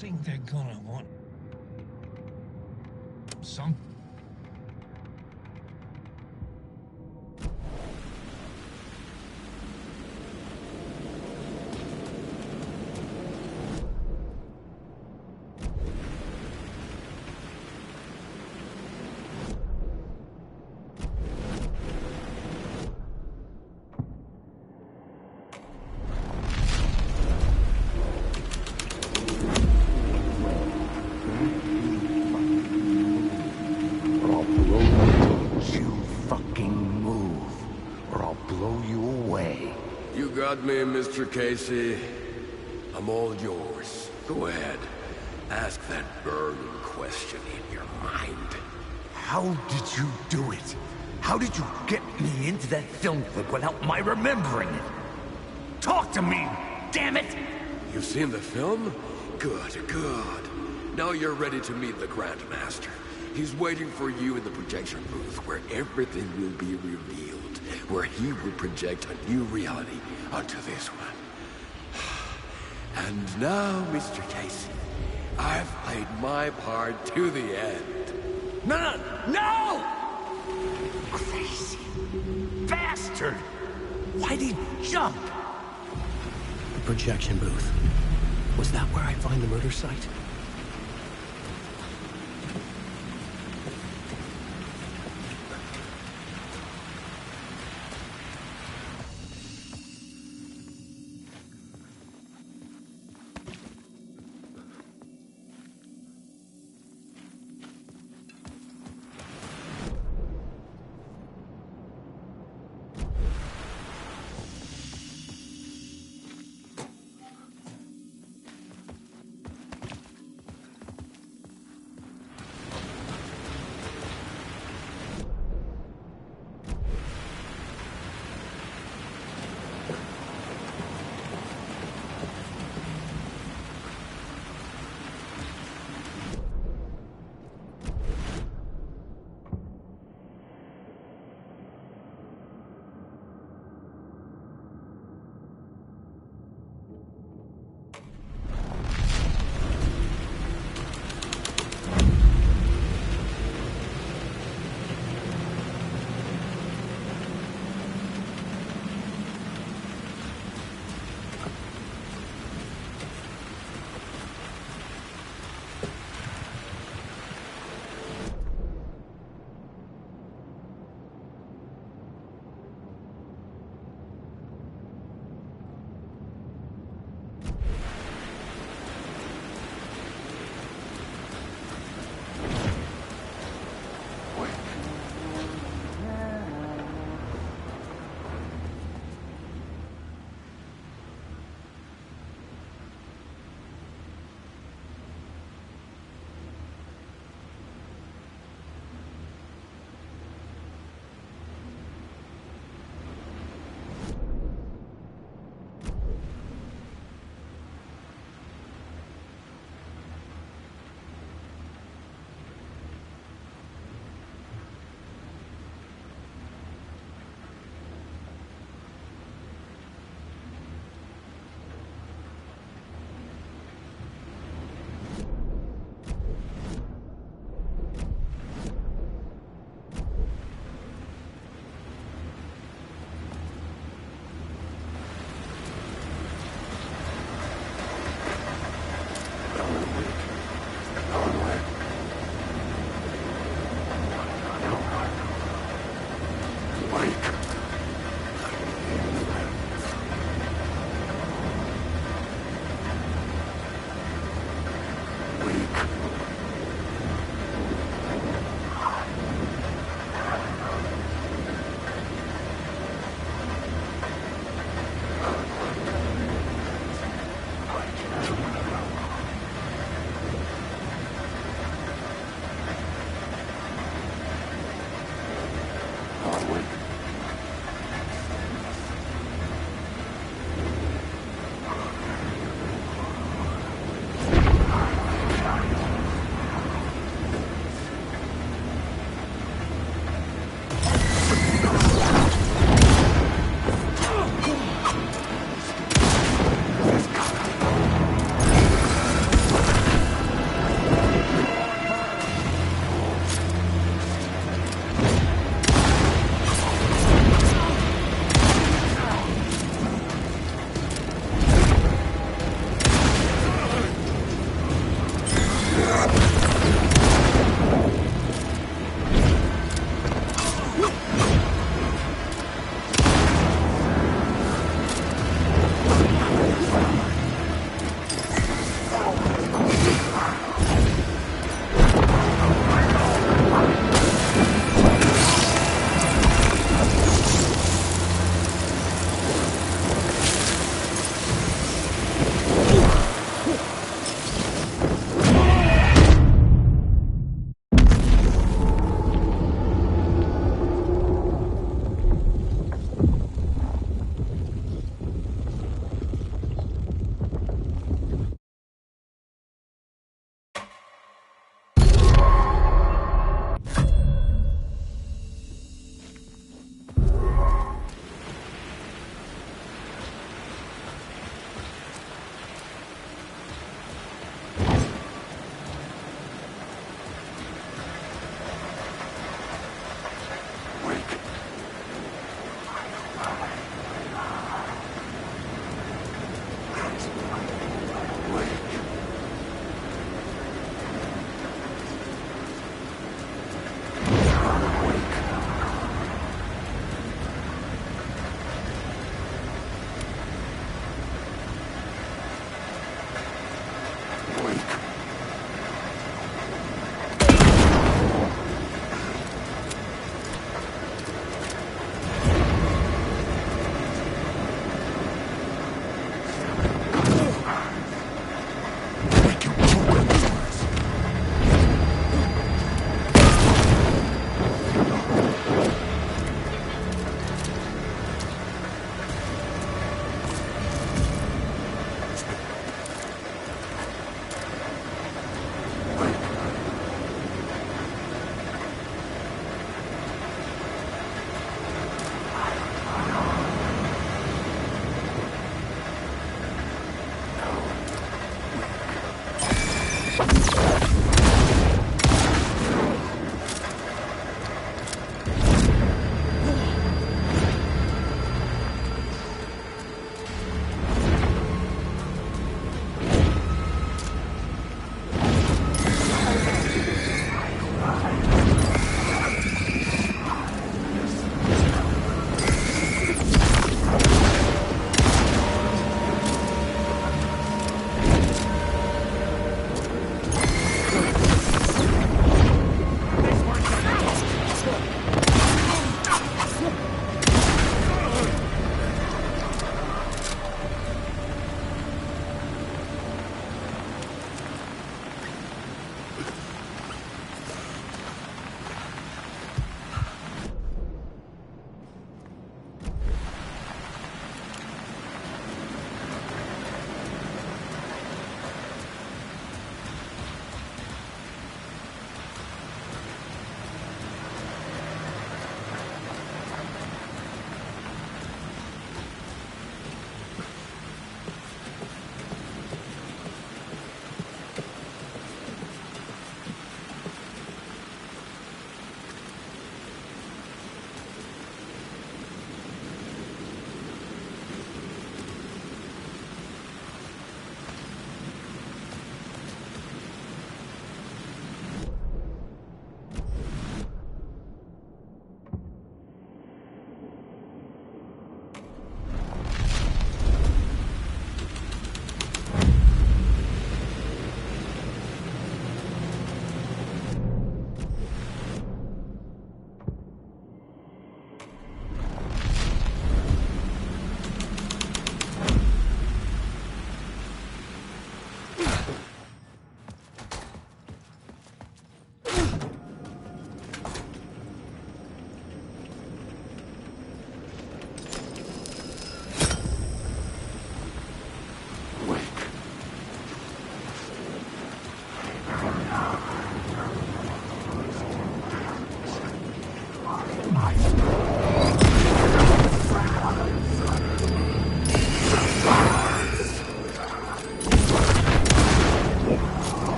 think they're gonna want some. Got me, Mr. Casey. I'm all yours. Go ahead. Ask that burning question in your mind. How did you do it? How did you get me into that film clip without my remembering it? Talk to me, damn it! You've seen the film? Good, good. Now you're ready to meet the Grandmaster. He's waiting for you in the projection booth where everything will be revealed, where he will project a new reality onto this one. And now, Mr. Casey, I've played my part to the end. No! Crazy bastard! Why'd he jump? The projection booth. Was that where I find the murder site?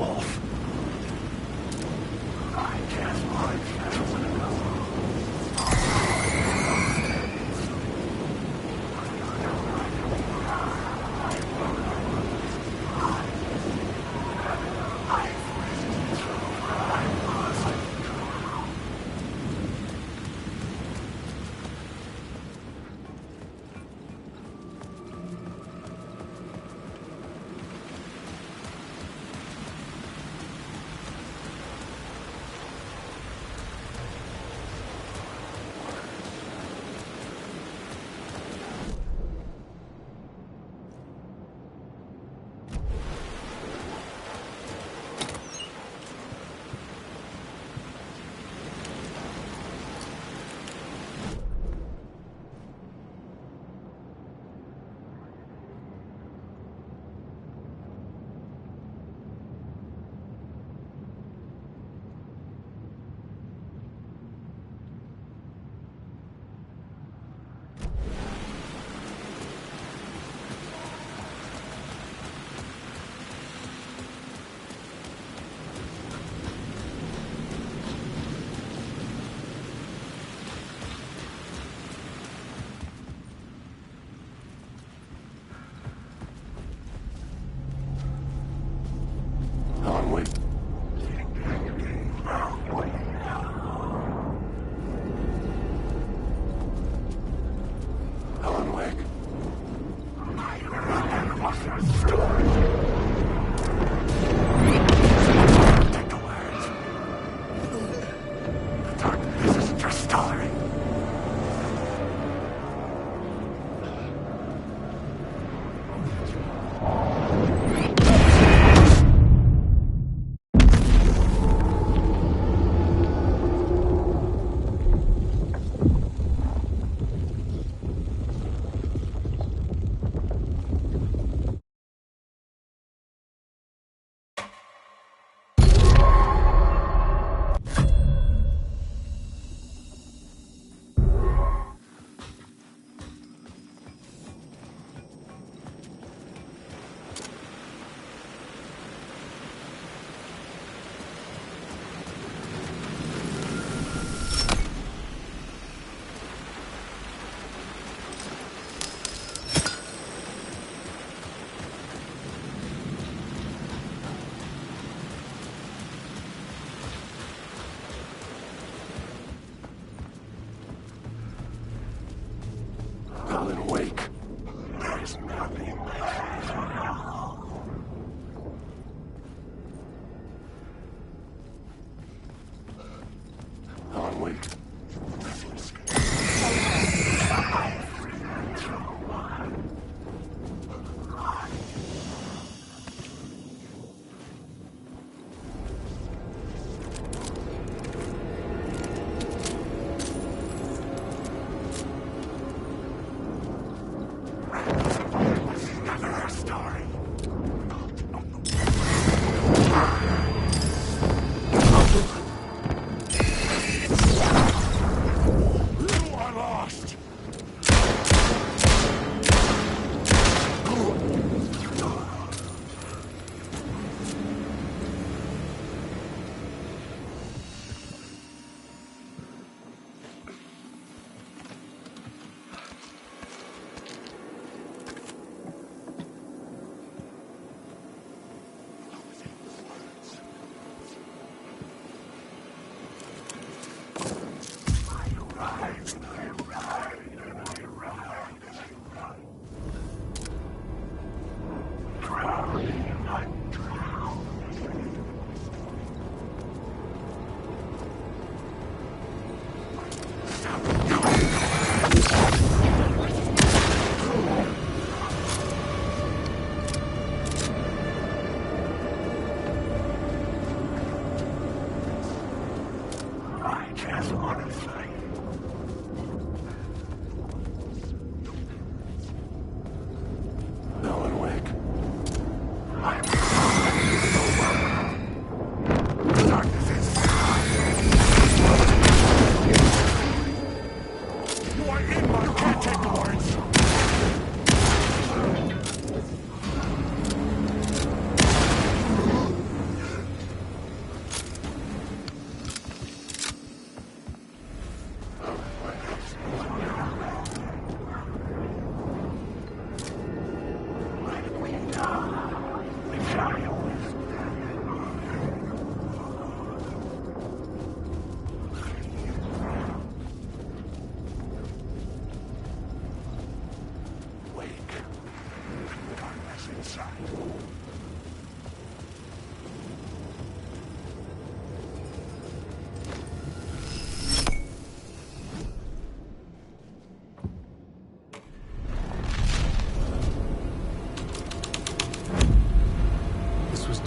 off. I can't hide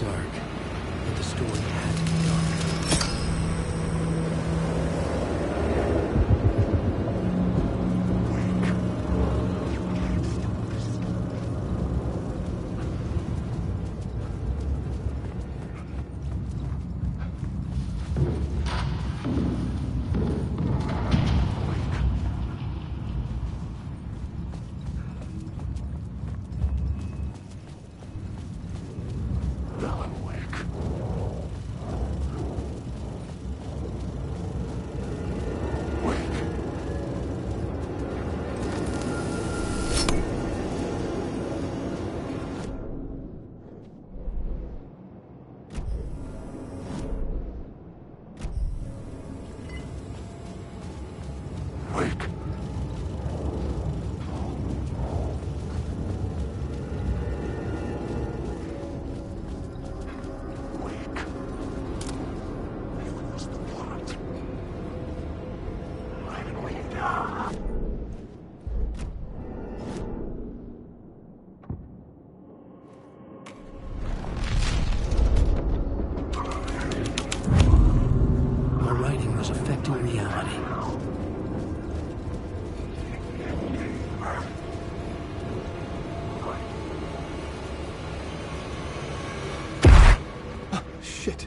dark, but the story had to be darker. Shit.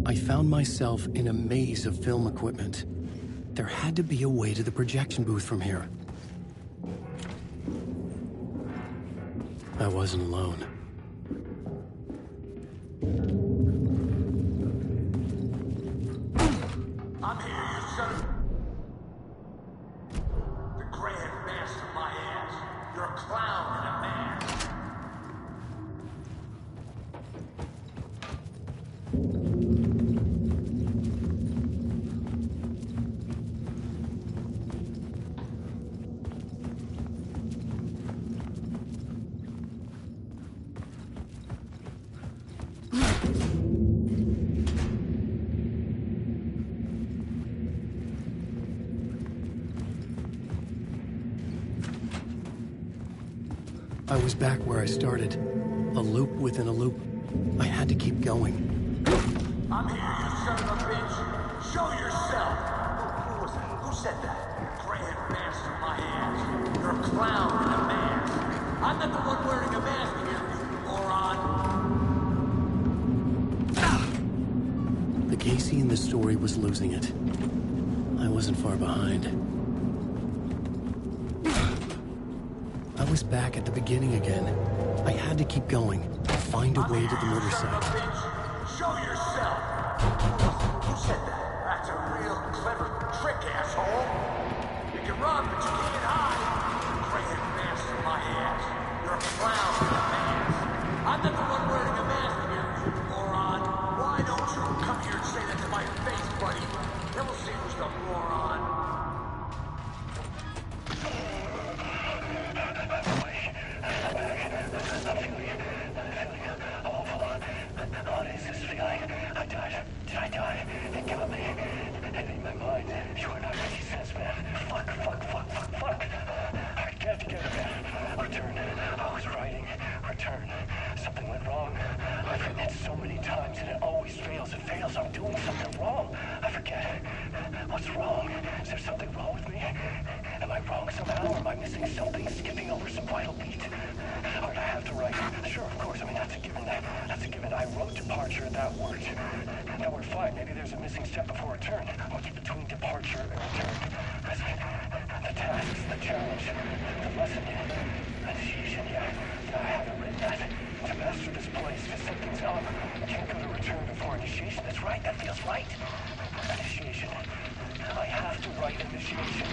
I found myself in a maze of film equipment. There had to be a way to the projection booth from here. I wasn't alone. I'm here, you son of... The Grand Master of my ass. You're a clown in a mask. I was back where I started. A loop within a loop. I had to keep going. I'm here, you son of a bitch. Show yourself. Who was that? Who said that? Grand Master of my ass. You're a clown in a mask. I'm not the one wearing a mask here, you moron. The Casey in the story was losing it. I wasn't far behind. I was back at the beginning again. I had to keep going, find a way to the murder site. Show yourself! Who said that? That's a real clever trick, asshole. You can run, but you can't hide. Grand Master of my ass. You're a clown in a mask. I'm not the one wearing a mask here, you moron. Why don't you come here and say that to my face, buddy? Then we'll see who's the moron. fails, I'm doing something wrong. I forget. What's wrong? Is there something wrong with me? Am I wrong somehow? Or am I missing something, skipping over some vital beat? All right, I have to write. Sure, of course. I mean, that's a given. That's a given. I wrote departure, that worked. That worked fine. Maybe there's a missing step before return. What's between departure and return? The tasks, the challenge, the lesson, initiation. Yeah, I haven't written that. To master this place, because something's up. I can't go to return before initiation. That's right. That feels right. Initiation. I have to write initiation.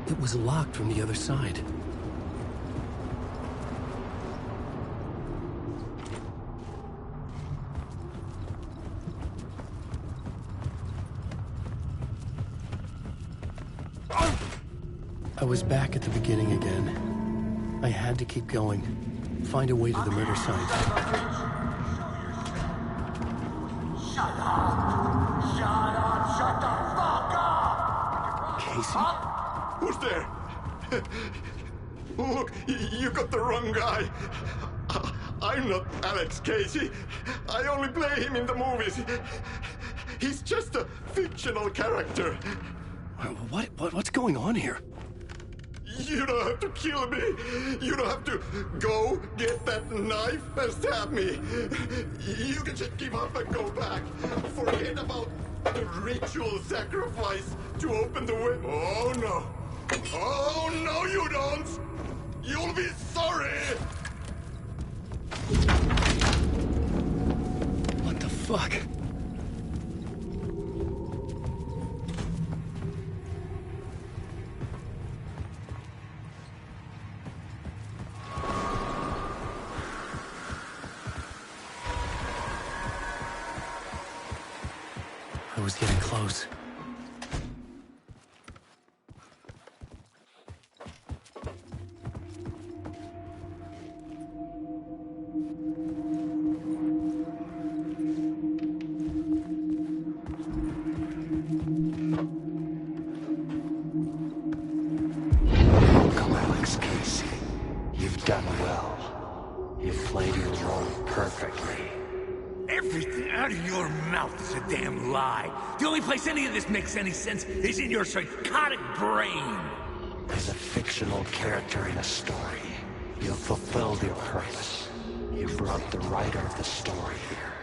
It was locked from the other side. I was back at the beginning again. I had to keep going. Find a way to the murder site. Shut up! Shut up! Shut the fuck up! Casey? Who's there? Look, you got the wrong guy. I'm not Alex Casey. I only play him in the movies. He's just a fictional character. What's going on here? You don't have to kill me. You don't have to go get that knife and stab me. You can just give up and go back. Forget about the ritual sacrifice to open the way. Oh, no. Oh, no, you don't. You'll be sorry. What the fuck? I was getting close. Welcome, Alex Casey. You've done well. You've played your role perfectly. Everything out of your mouth is a damn lie. The only place any of this makes any sense is in your psychotic brain. As a fictional character in a story, you've fulfilled your purpose. You brought the writer of the story here.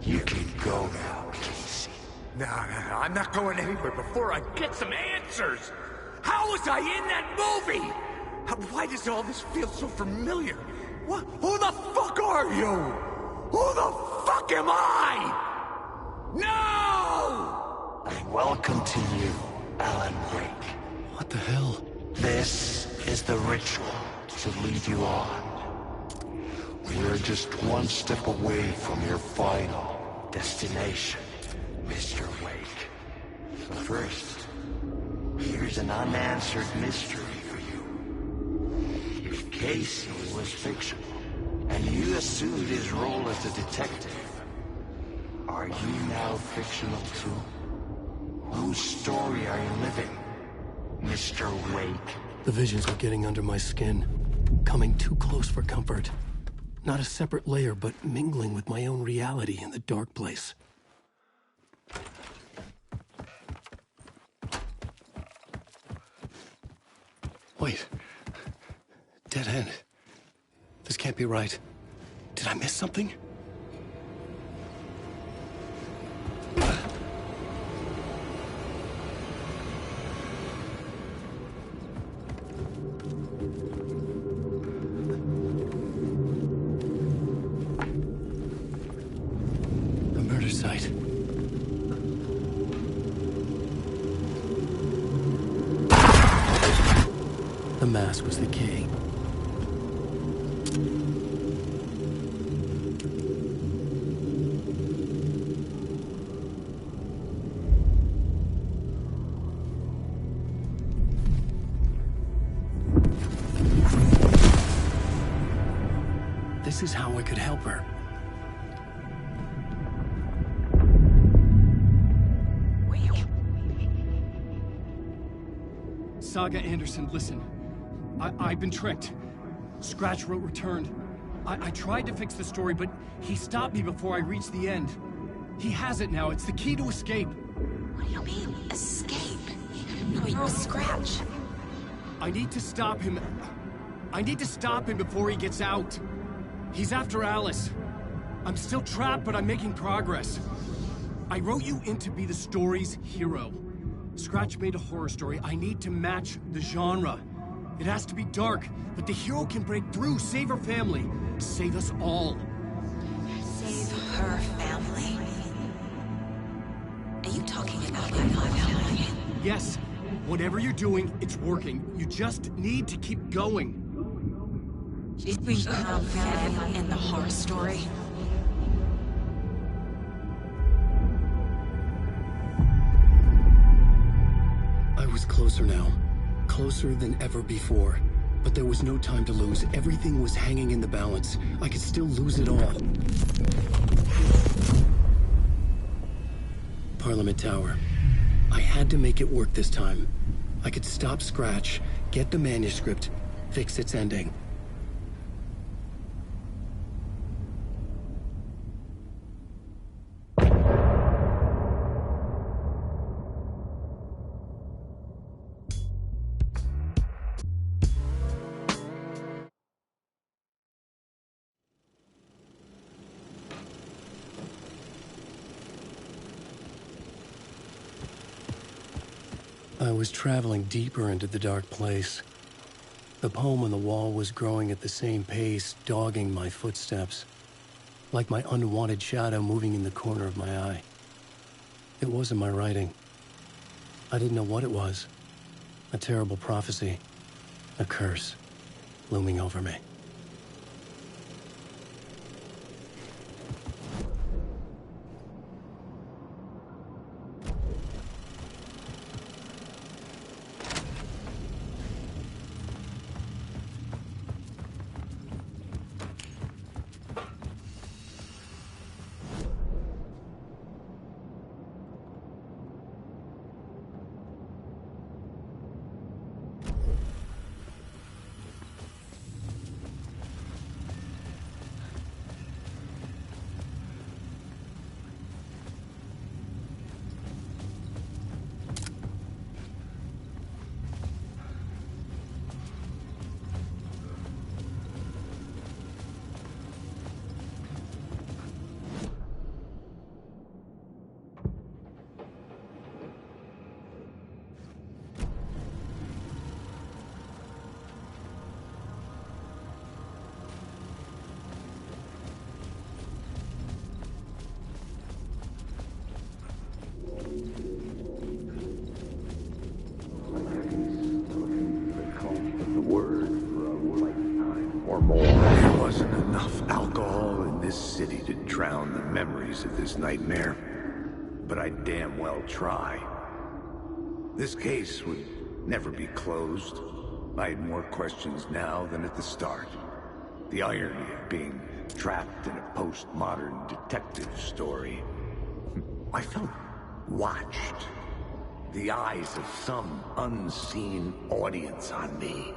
You can go now, Casey. No, I'm not going anywhere before I get some answers. How was I in that movie? Why does all this feel so familiar? What? Who the fuck are you? Who the fuck am I? No! And welcome to you, Alan Wake. What the hell? This is the ritual to lead you on. We're just one step away from your final destination, Mr. Wake. But first, here's an unanswered mystery for you. If Casey was fictional, and you assumed his role as a detective, are you now fictional too? Whose story are you living, Mr. Wake? The visions were getting under my skin, coming too close for comfort. Not a separate layer, but mingling with my own reality in the dark place. Wait. Dead end. This can't be right. Did I miss something? The murder site. The mask was the key. This is how I could help her. Saga Anderson, listen. I've been tricked. Scratch wrote returned. I tried to fix the story, but he stopped me before I reached the end. He has it now. It's the key to escape. What do you mean, escape? No, you're Scratch. I need to stop him. I need to stop him before he gets out. He's after Alice. I'm still trapped, but I'm making progress. I wrote you in to be the story's hero. Scratch made a horror story. I need to match the genre. It has to be dark, but the hero can break through, save her family, save us all. Save her family? Are you talking about my family? Yes. Whatever you're doing, it's working. You just need to keep going. She's become family in the horror story. I was closer now. Closer than ever before. But there was no time to lose. Everything was hanging in the balance. I could still lose it all. Parliament Tower. I had to make it work this time. I could stop Scratch, get the manuscript, fix its ending. I was traveling deeper into the dark place. The poem on the wall was growing at the same pace, dogging my footsteps, like my unwanted shadow moving in the corner of my eye. It wasn't my writing. I didn't know what it was. A terrible prophecy, a curse, looming over me. Of this nightmare, but I damn well try. This case would never be closed. I had more questions now than at the start. The irony of being trapped in a postmodern detective story. I felt watched. The eyes of some unseen audience on me.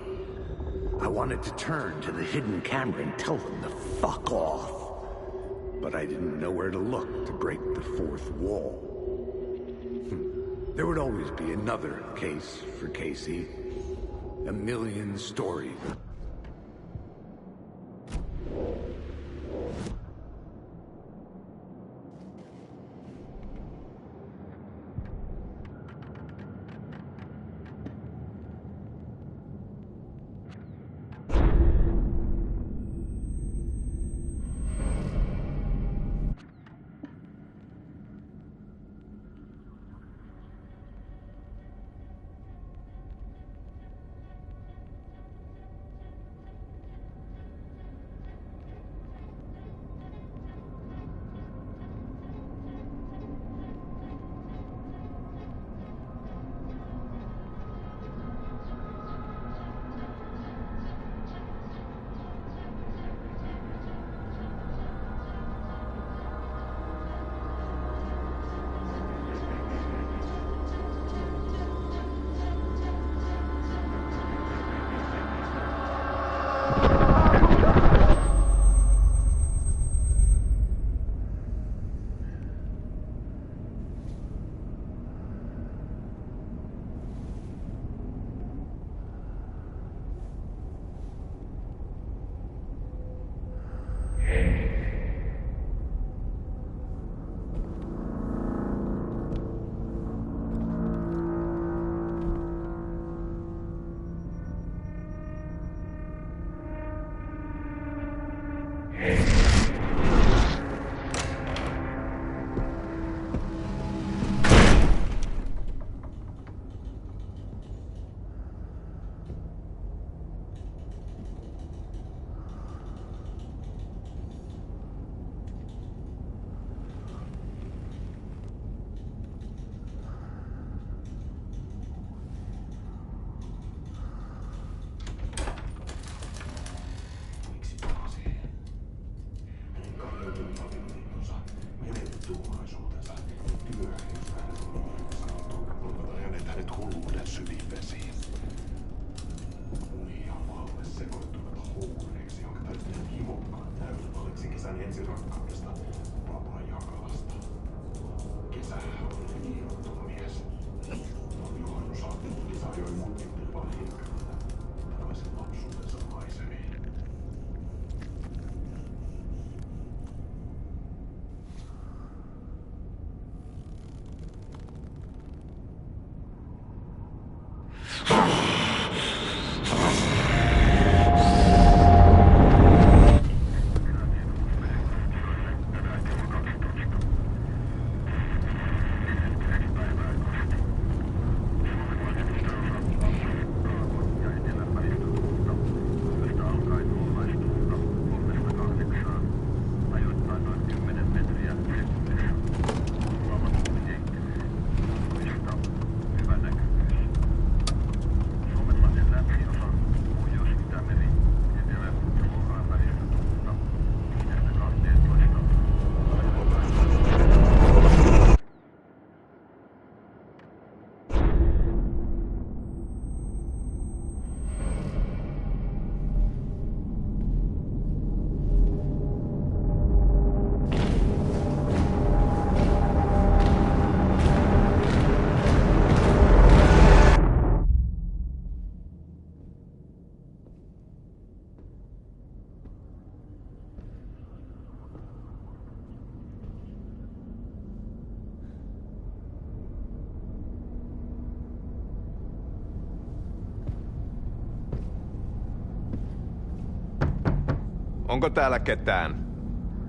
I wanted to turn to the hidden camera and tell them to fuck off. But I didn't know where to look to break the fourth wall. There would always be another case for Casey. A million stories. Onko täällä ketään?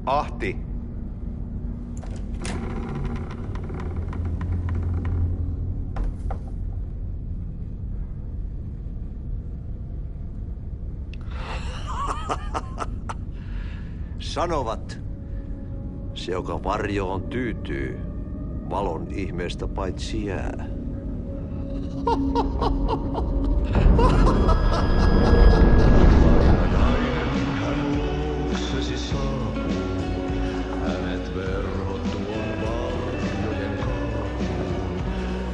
Ahti? Sanovat, se joka varjoon tyytyy, valon ihmeestä paitsi jää. Luoksesi saapuu, hänet verhot tuon varjojen kaapuun.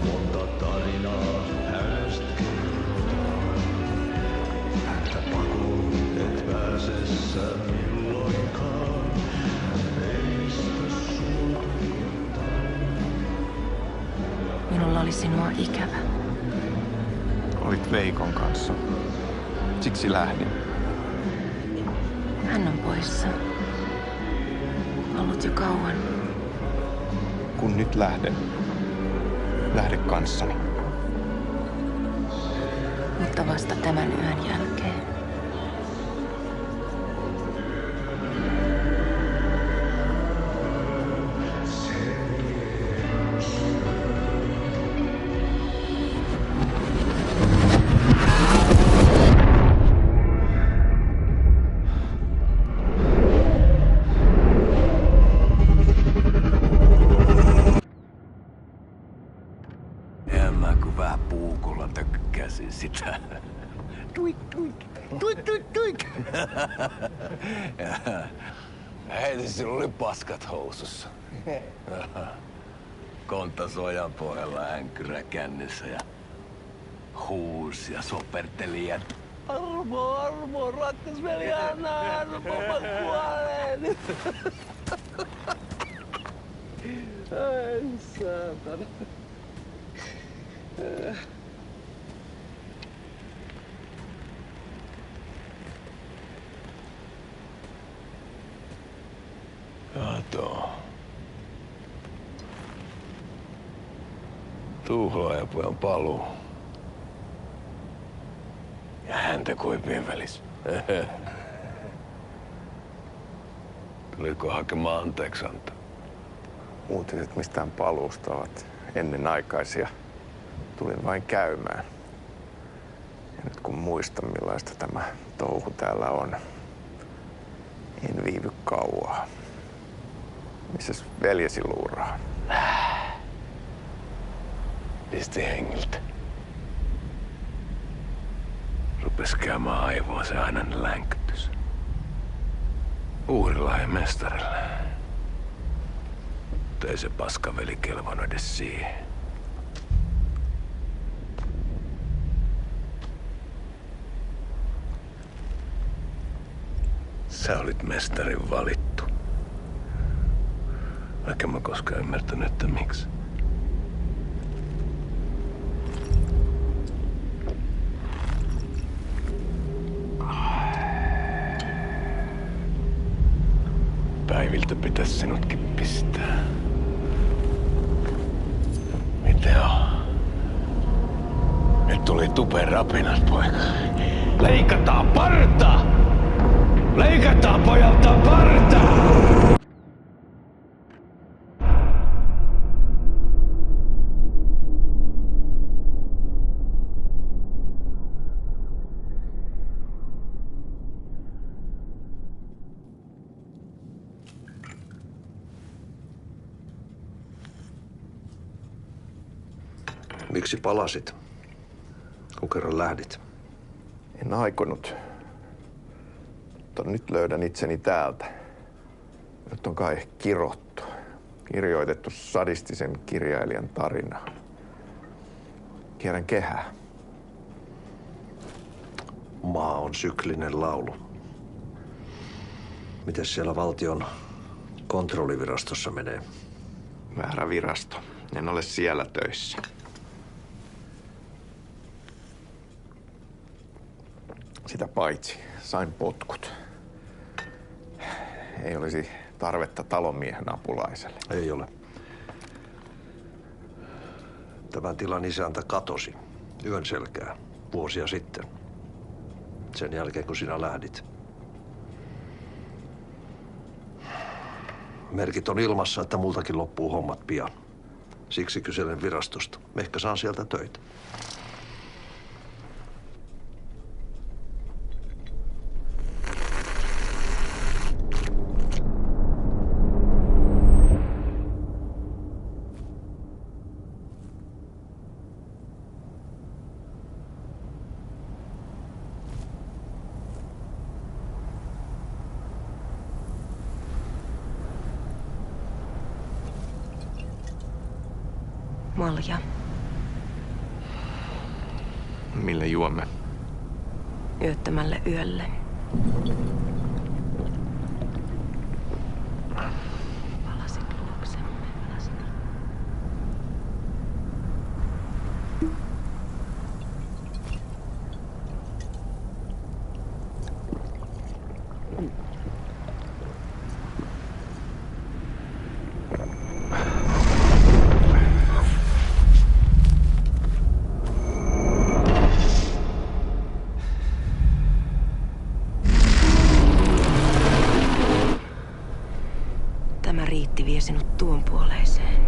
Monta tarinaa hänestä kerrotaan. Häntä pakoon et pääse sä milloinkaan. Meistä suotutaan. Minulla oli sinua ikävä. Olit Veikon kanssa. Siksi lähdin. Hän on poissa. Ollut jo kauan. Kun nyt lähden, lähde kanssani. Mutta vasta tämän yön jälkeen. Sitä. Tuik, tuik, tuik, tuik, tuik. Hei, sillä oli paskat housussa. Kontta sojan pohjalla änkyrä kännissä ja huusi ja soperteli ja Armo, rakkas veli, anna armo, mä kuolen. Ai saatana. Hittoa. Tuhlaajapojan paluu. Ja häntä koipien välissä. Tulitko hakemaan anteeksiantoa? Uutiset mistään paluusta ovat ennenaikaisia. Tulin vain käymään. Ja nyt kun muistan, millaista tämä touhu täällä on, en viivy kauaa. Missäs veljesi luuraa? Pisti hengiltä. Rupes käymään aivoa se ainainen länkytys. Uhrilla ja mestarilla. Mutta ei se paskaveli kelvannut edes siihen. Sä olit mestarin valittu. Vaikka mä koskaan ymmärtänyt, että miksi. Päiviltä pitäis sinutkin pistää. Miten on? Nyt tuli tupen rapinat, poika. Leikataan parta! Leikataan pojalta parta! Miksi palasit, kun kerran lähdit? En aikonut. Mutta nyt löydän itseni täältä. Nyt on kai kirottu. Kirjoitettu sadistisen kirjailijan tarina. Kierrän kehää. Maa on syklinen laulu. Mites siellä valtion kontrollivirastossa menee? Väärä virasto. En ole siellä töissä. Sitä paitsi sain potkut. Ei olisi tarvetta talonmiehen apulaiselle. Ei ole. Tämän tilan isäntä katosi yön selkää vuosia sitten. Sen jälkeen, kun sinä lähdit. Merkit on ilmassa, että multakin loppuu hommat pian. Siksi kyselen virastosta. Ehkä saan sieltä töitä. Malja. Mille juomme? Yöttömälle yölle. Palasit luoksemme. Tämä riitti vie sinut tuon puoleiseen.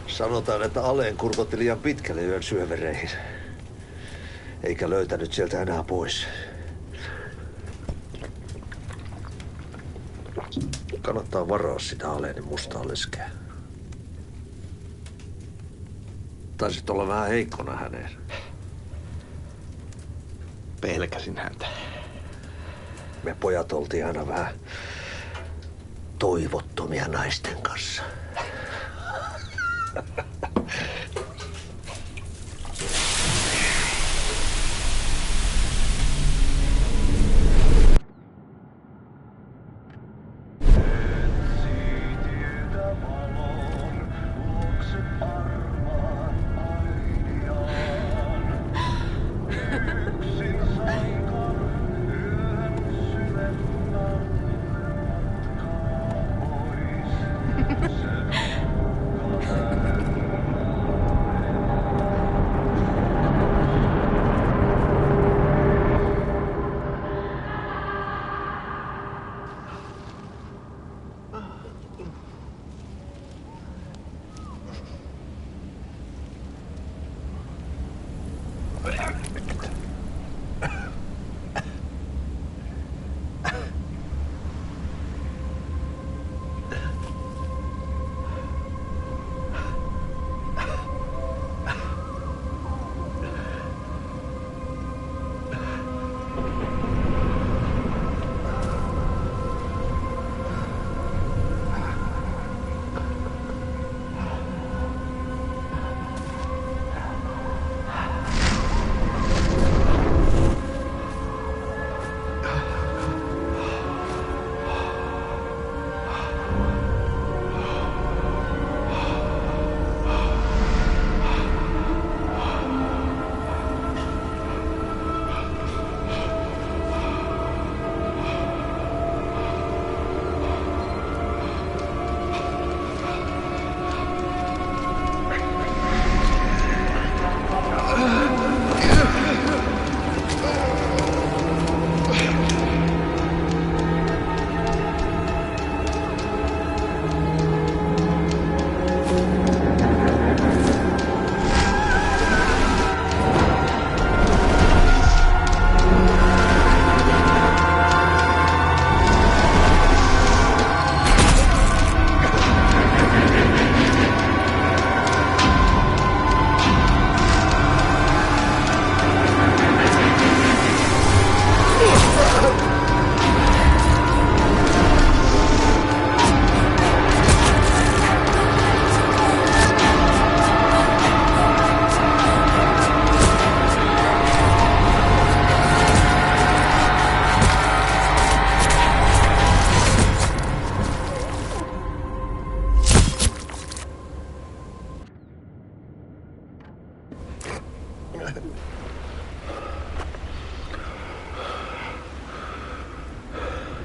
Sanotaan, että Aleen kurkotti liian pitkälle yön syövereihin. Eikä löytänyt sieltä enää pois. Kannattaa varoa sitä Alenin mustaa leskeä. Taisit olla vähän heikkona häneen. Pelkäsin häntä. Me pojat oltiin aina vähän toivottomia naisten kanssa.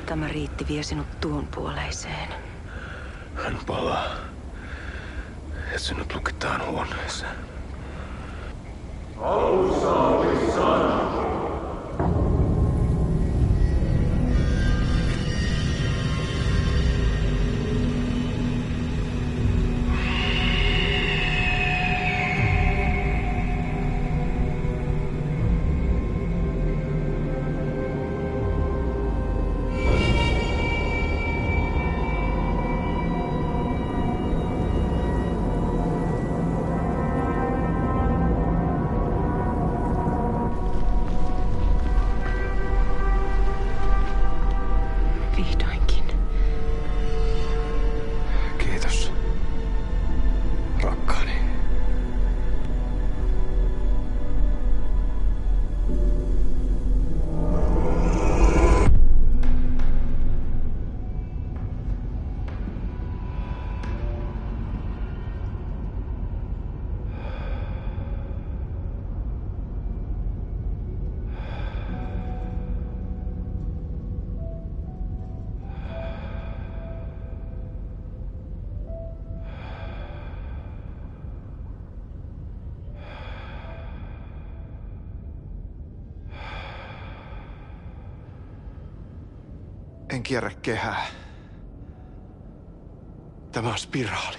Tämä riitti vie sinut tuon puoleiseen. Hän palaa. Ja sinut lukitaan huoneeseen. Alussa oli sana. Vihdoinkin. Kiitos, rakkaani. En kierrä kehää. Tämä on spiraali.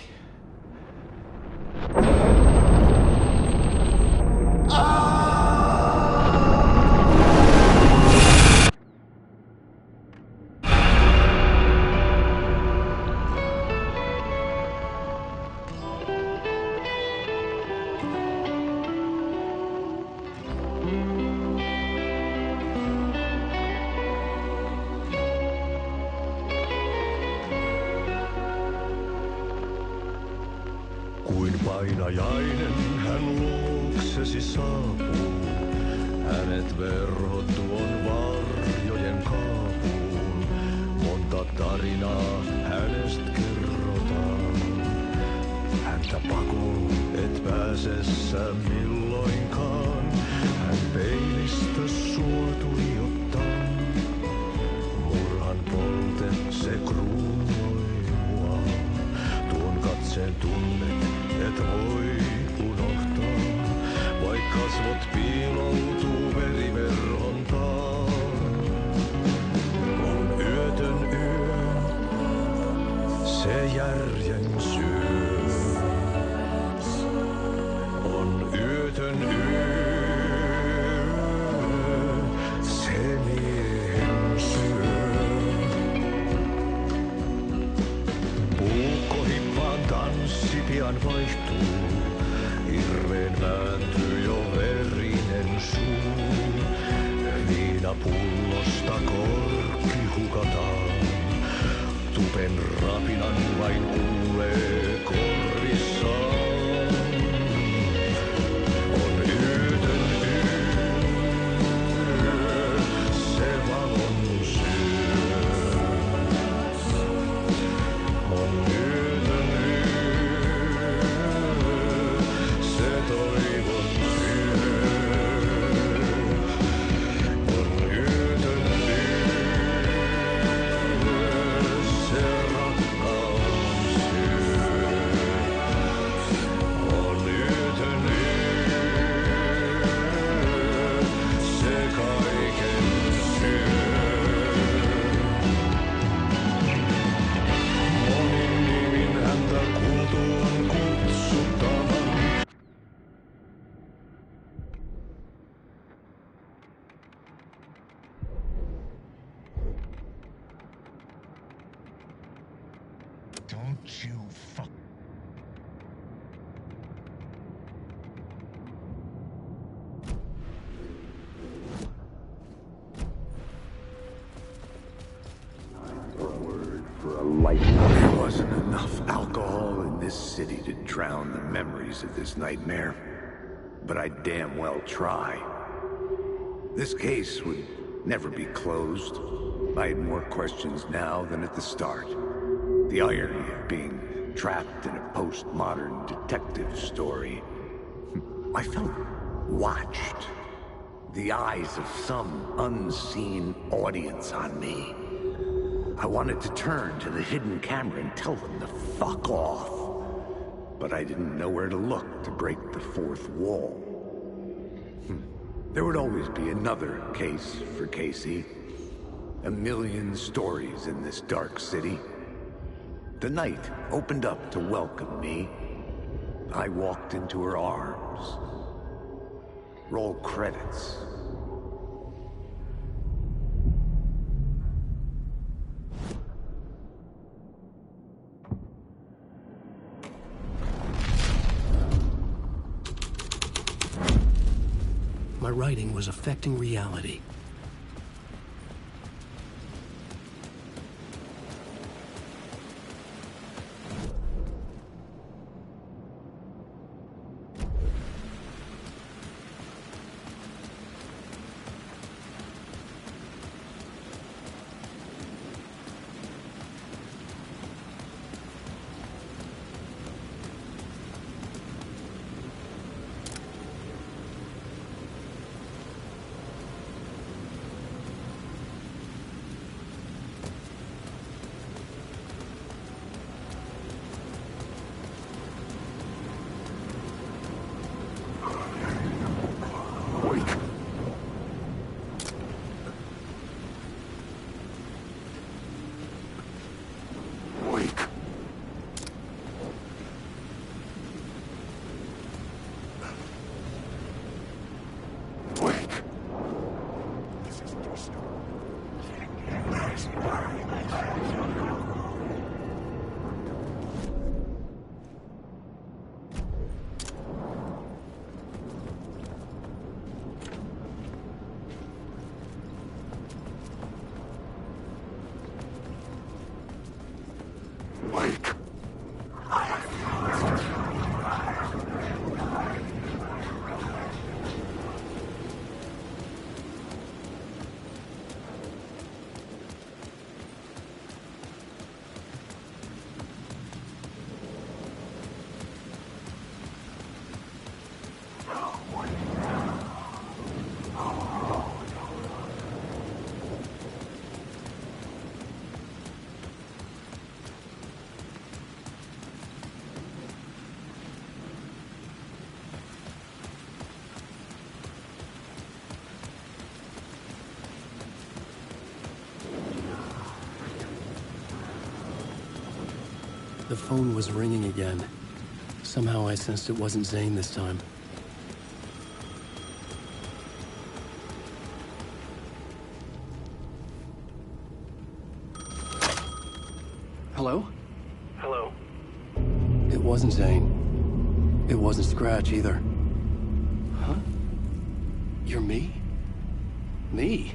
Painajainen hän luoksesi saapuu, hänet verhottu on varjojen kaapuun. Monta tarinaa hänestä kerrotaan, häntä pakoon et pääse sä milloinkaan. Hän peilistä sua tuijottaa, murhan polte se kruunoi mua. Tuon katseen tunnet et voi unohtaa, vaik kasvot piiloutuu veriverhon taa. On yötön yö, se järjen syö. On yötön yö, se miehen syö. Puukkohippaan tanssi pian vaihtuu, hirveen vääntyy jo verinen suu. Viinapullosta korkki hukataan, tupen rapinan vain kuulee korvissaan. On yötön yö, se valon syö. On yötön yö, se toivon syö. On yötön yö, se rakkaus syö. On yötön yö, se kaiken syö. Monin nimin häntä kuultuaan kutsuttavan. Don't you fuck... For a lifetime. There wasn't enough alcohol in this city to drown the memories of this nightmare. But I'd damn well try. This case would never be closed. I had more questions now than at the start. The irony of being trapped in a postmodern detective story. I felt watched. The eyes of some unseen audience on me. I wanted to turn to the hidden camera and tell them to fuck off. But I didn't know where to look to break the fourth wall. There would always be another case for Casey. A million stories in this dark city. The night opened up to welcome me. I walked into her arms. Roll credits. My writing was affecting reality. The phone was ringing again. Somehow I sensed it wasn't Zane this time. Hello? Hello? It wasn't Zane. It wasn't Scratch either. Huh? You're me? Me?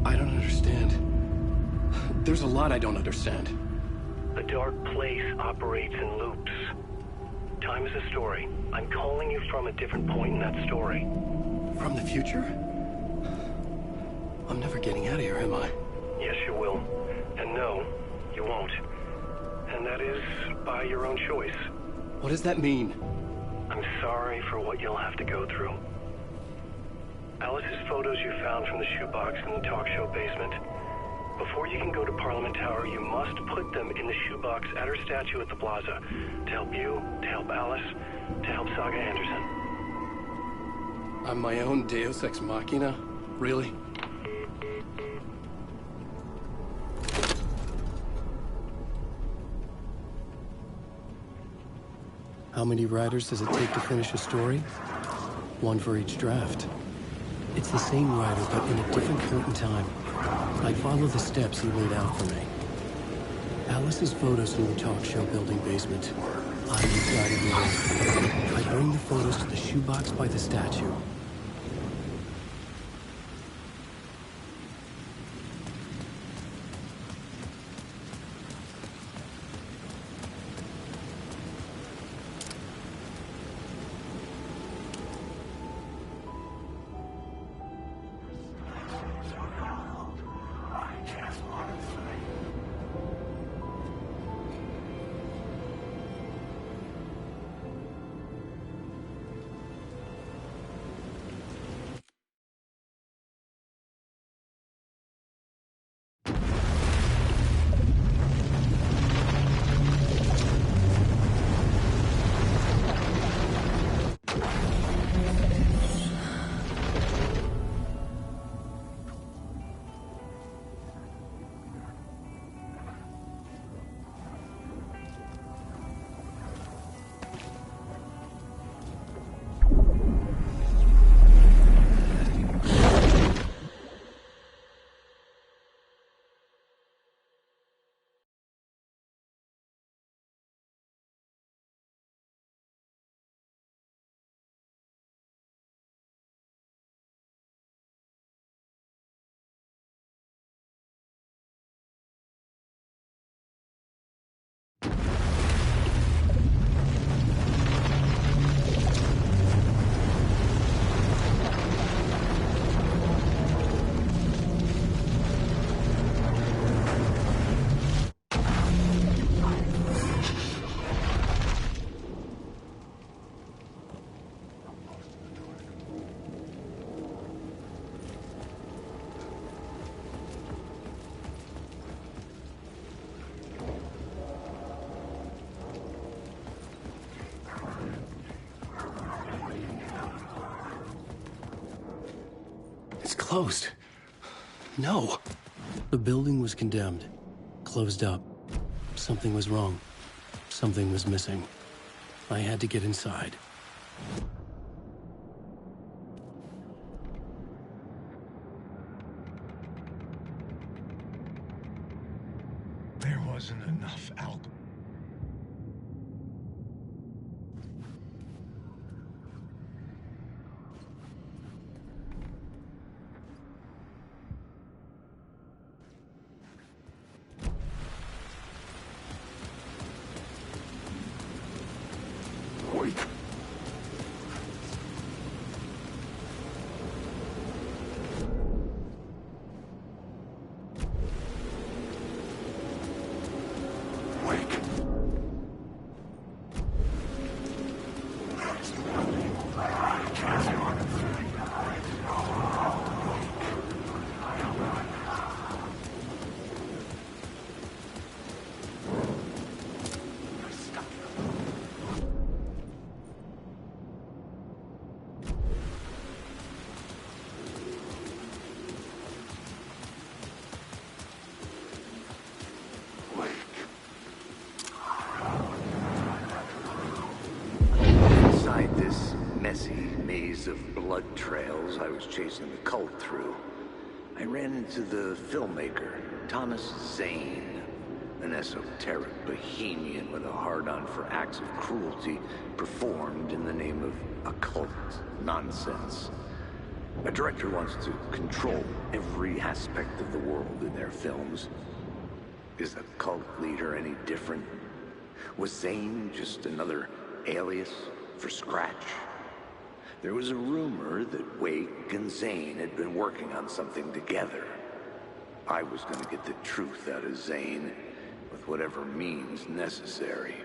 I don't understand. There's a lot I don't understand. The dark place operates in loops. Time is a story. I'm calling you from a different point in that story. From the future? I'm never getting out of here, am I? Yes, you will. And no, you won't. And that is by your own choice. What does that mean? I'm sorry for what you'll have to go through. Alice's photos you found from the shoebox in the talk show basement. Before you can go to Parliament Tower, you must put them in the shoebox at her statue at the plaza. To help you, to help Alice, to help Saga Anderson. I'm my own Deus Ex Machina? Really? How many writers does it take to finish a story? One for each draft. It's the same writer, but in a different point in time. I follow the steps he laid out for me. Alice's photos in the talk show building basement. I'm inside of the room. I bring the photos to the shoebox by the statue. It's closed. No. The building was condemned. Closed up. Something was wrong. Something was missing. I had to get inside. There wasn't enough alcohol. Wake. of blood trails I was chasing the cult through, I ran into the filmmaker, Thomas Zane, an esoteric bohemian with a hard-on for acts of cruelty performed in the name of occult nonsense. A director wants to control every aspect of the world in their films. Is the cult leader any different? Was Zane just another alias for Scratch? There was a rumor that Wake and Zane had been working on something together. I was going to get the truth out of Zane with whatever means necessary.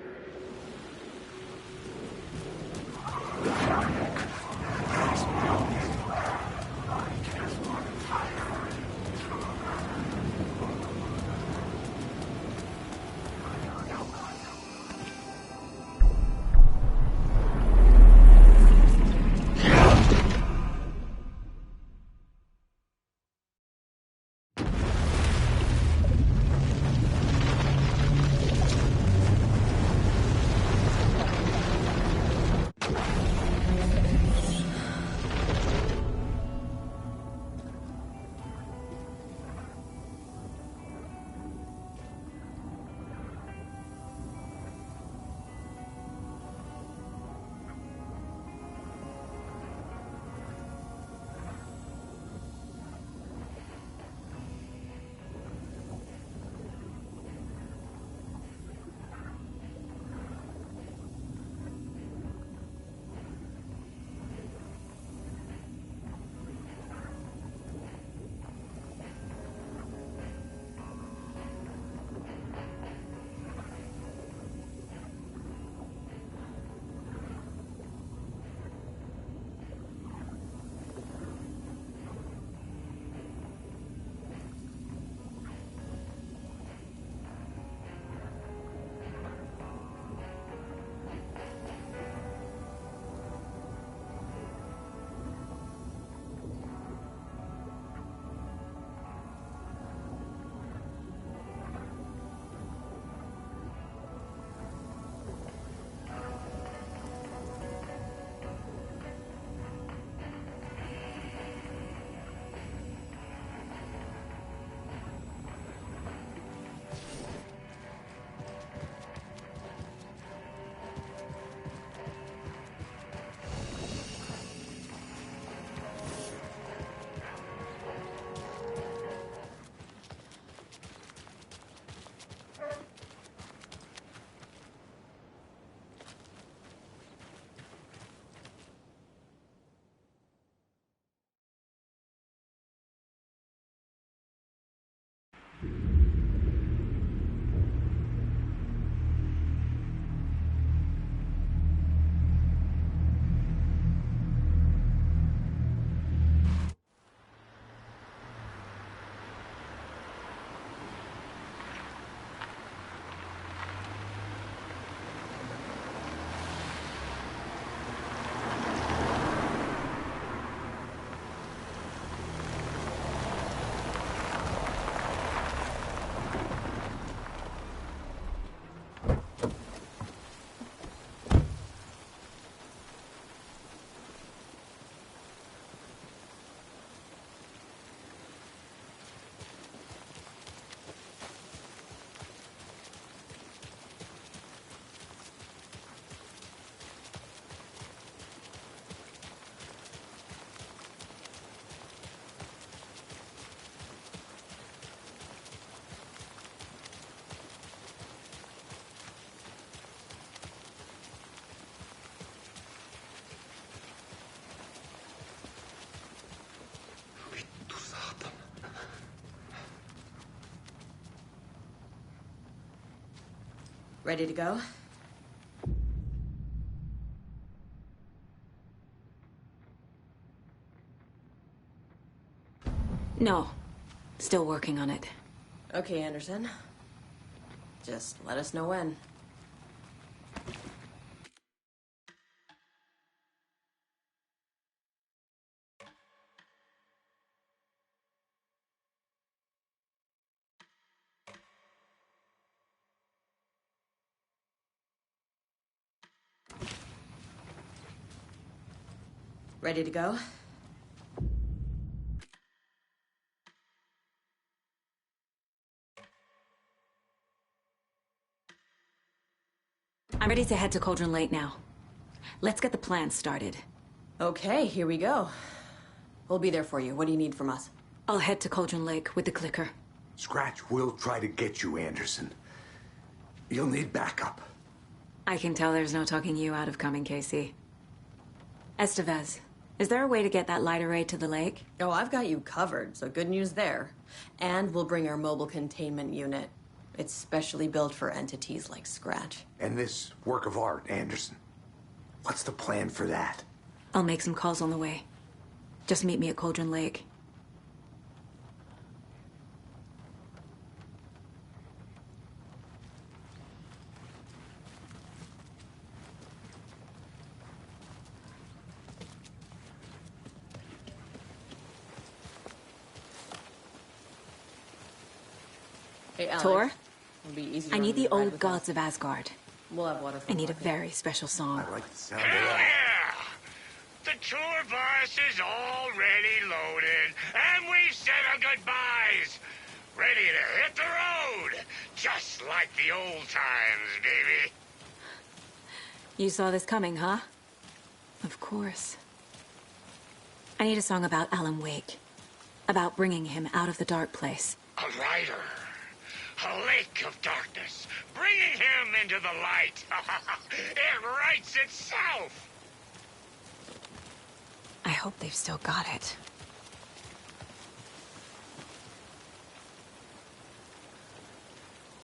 Ready to go? No. Still working on it. Okay, Anderson. Just let us know when. Ready to go? I'm ready to head to Cauldron Lake now. Let's get the plan started. Okay, here we go. We'll be there for you. What do you need from us? I'll head to Cauldron Lake with the clicker. Scratch will try to get you, Anderson. You'll need backup. I can tell there's no talking you out of coming, Casey. Estevez, is there a way to get that light array to the lake? Oh, I've got you covered, so good news there. And we'll bring our mobile containment unit. It's specially built for entities like Scratch. And this work of art, Anderson. What's the plan for that? I'll make some calls on the way. Just meet me at Cauldron Lake. Hey, Alex. Tor? It'll be easier I need on you the to ride old with gods us. of Asgard. We'll have water for I need a coffee. very special song. I like the sound of that. The tour bus is already loaded, and we've said our goodbyes. Ready to hit the road, just like the old times, baby. You saw this coming, huh? Of course. I need a song about Alan Wake. About bringing him out of the dark place. A rider. A lake of darkness, bringing him into the light. It writes itself. I hope they've still got it.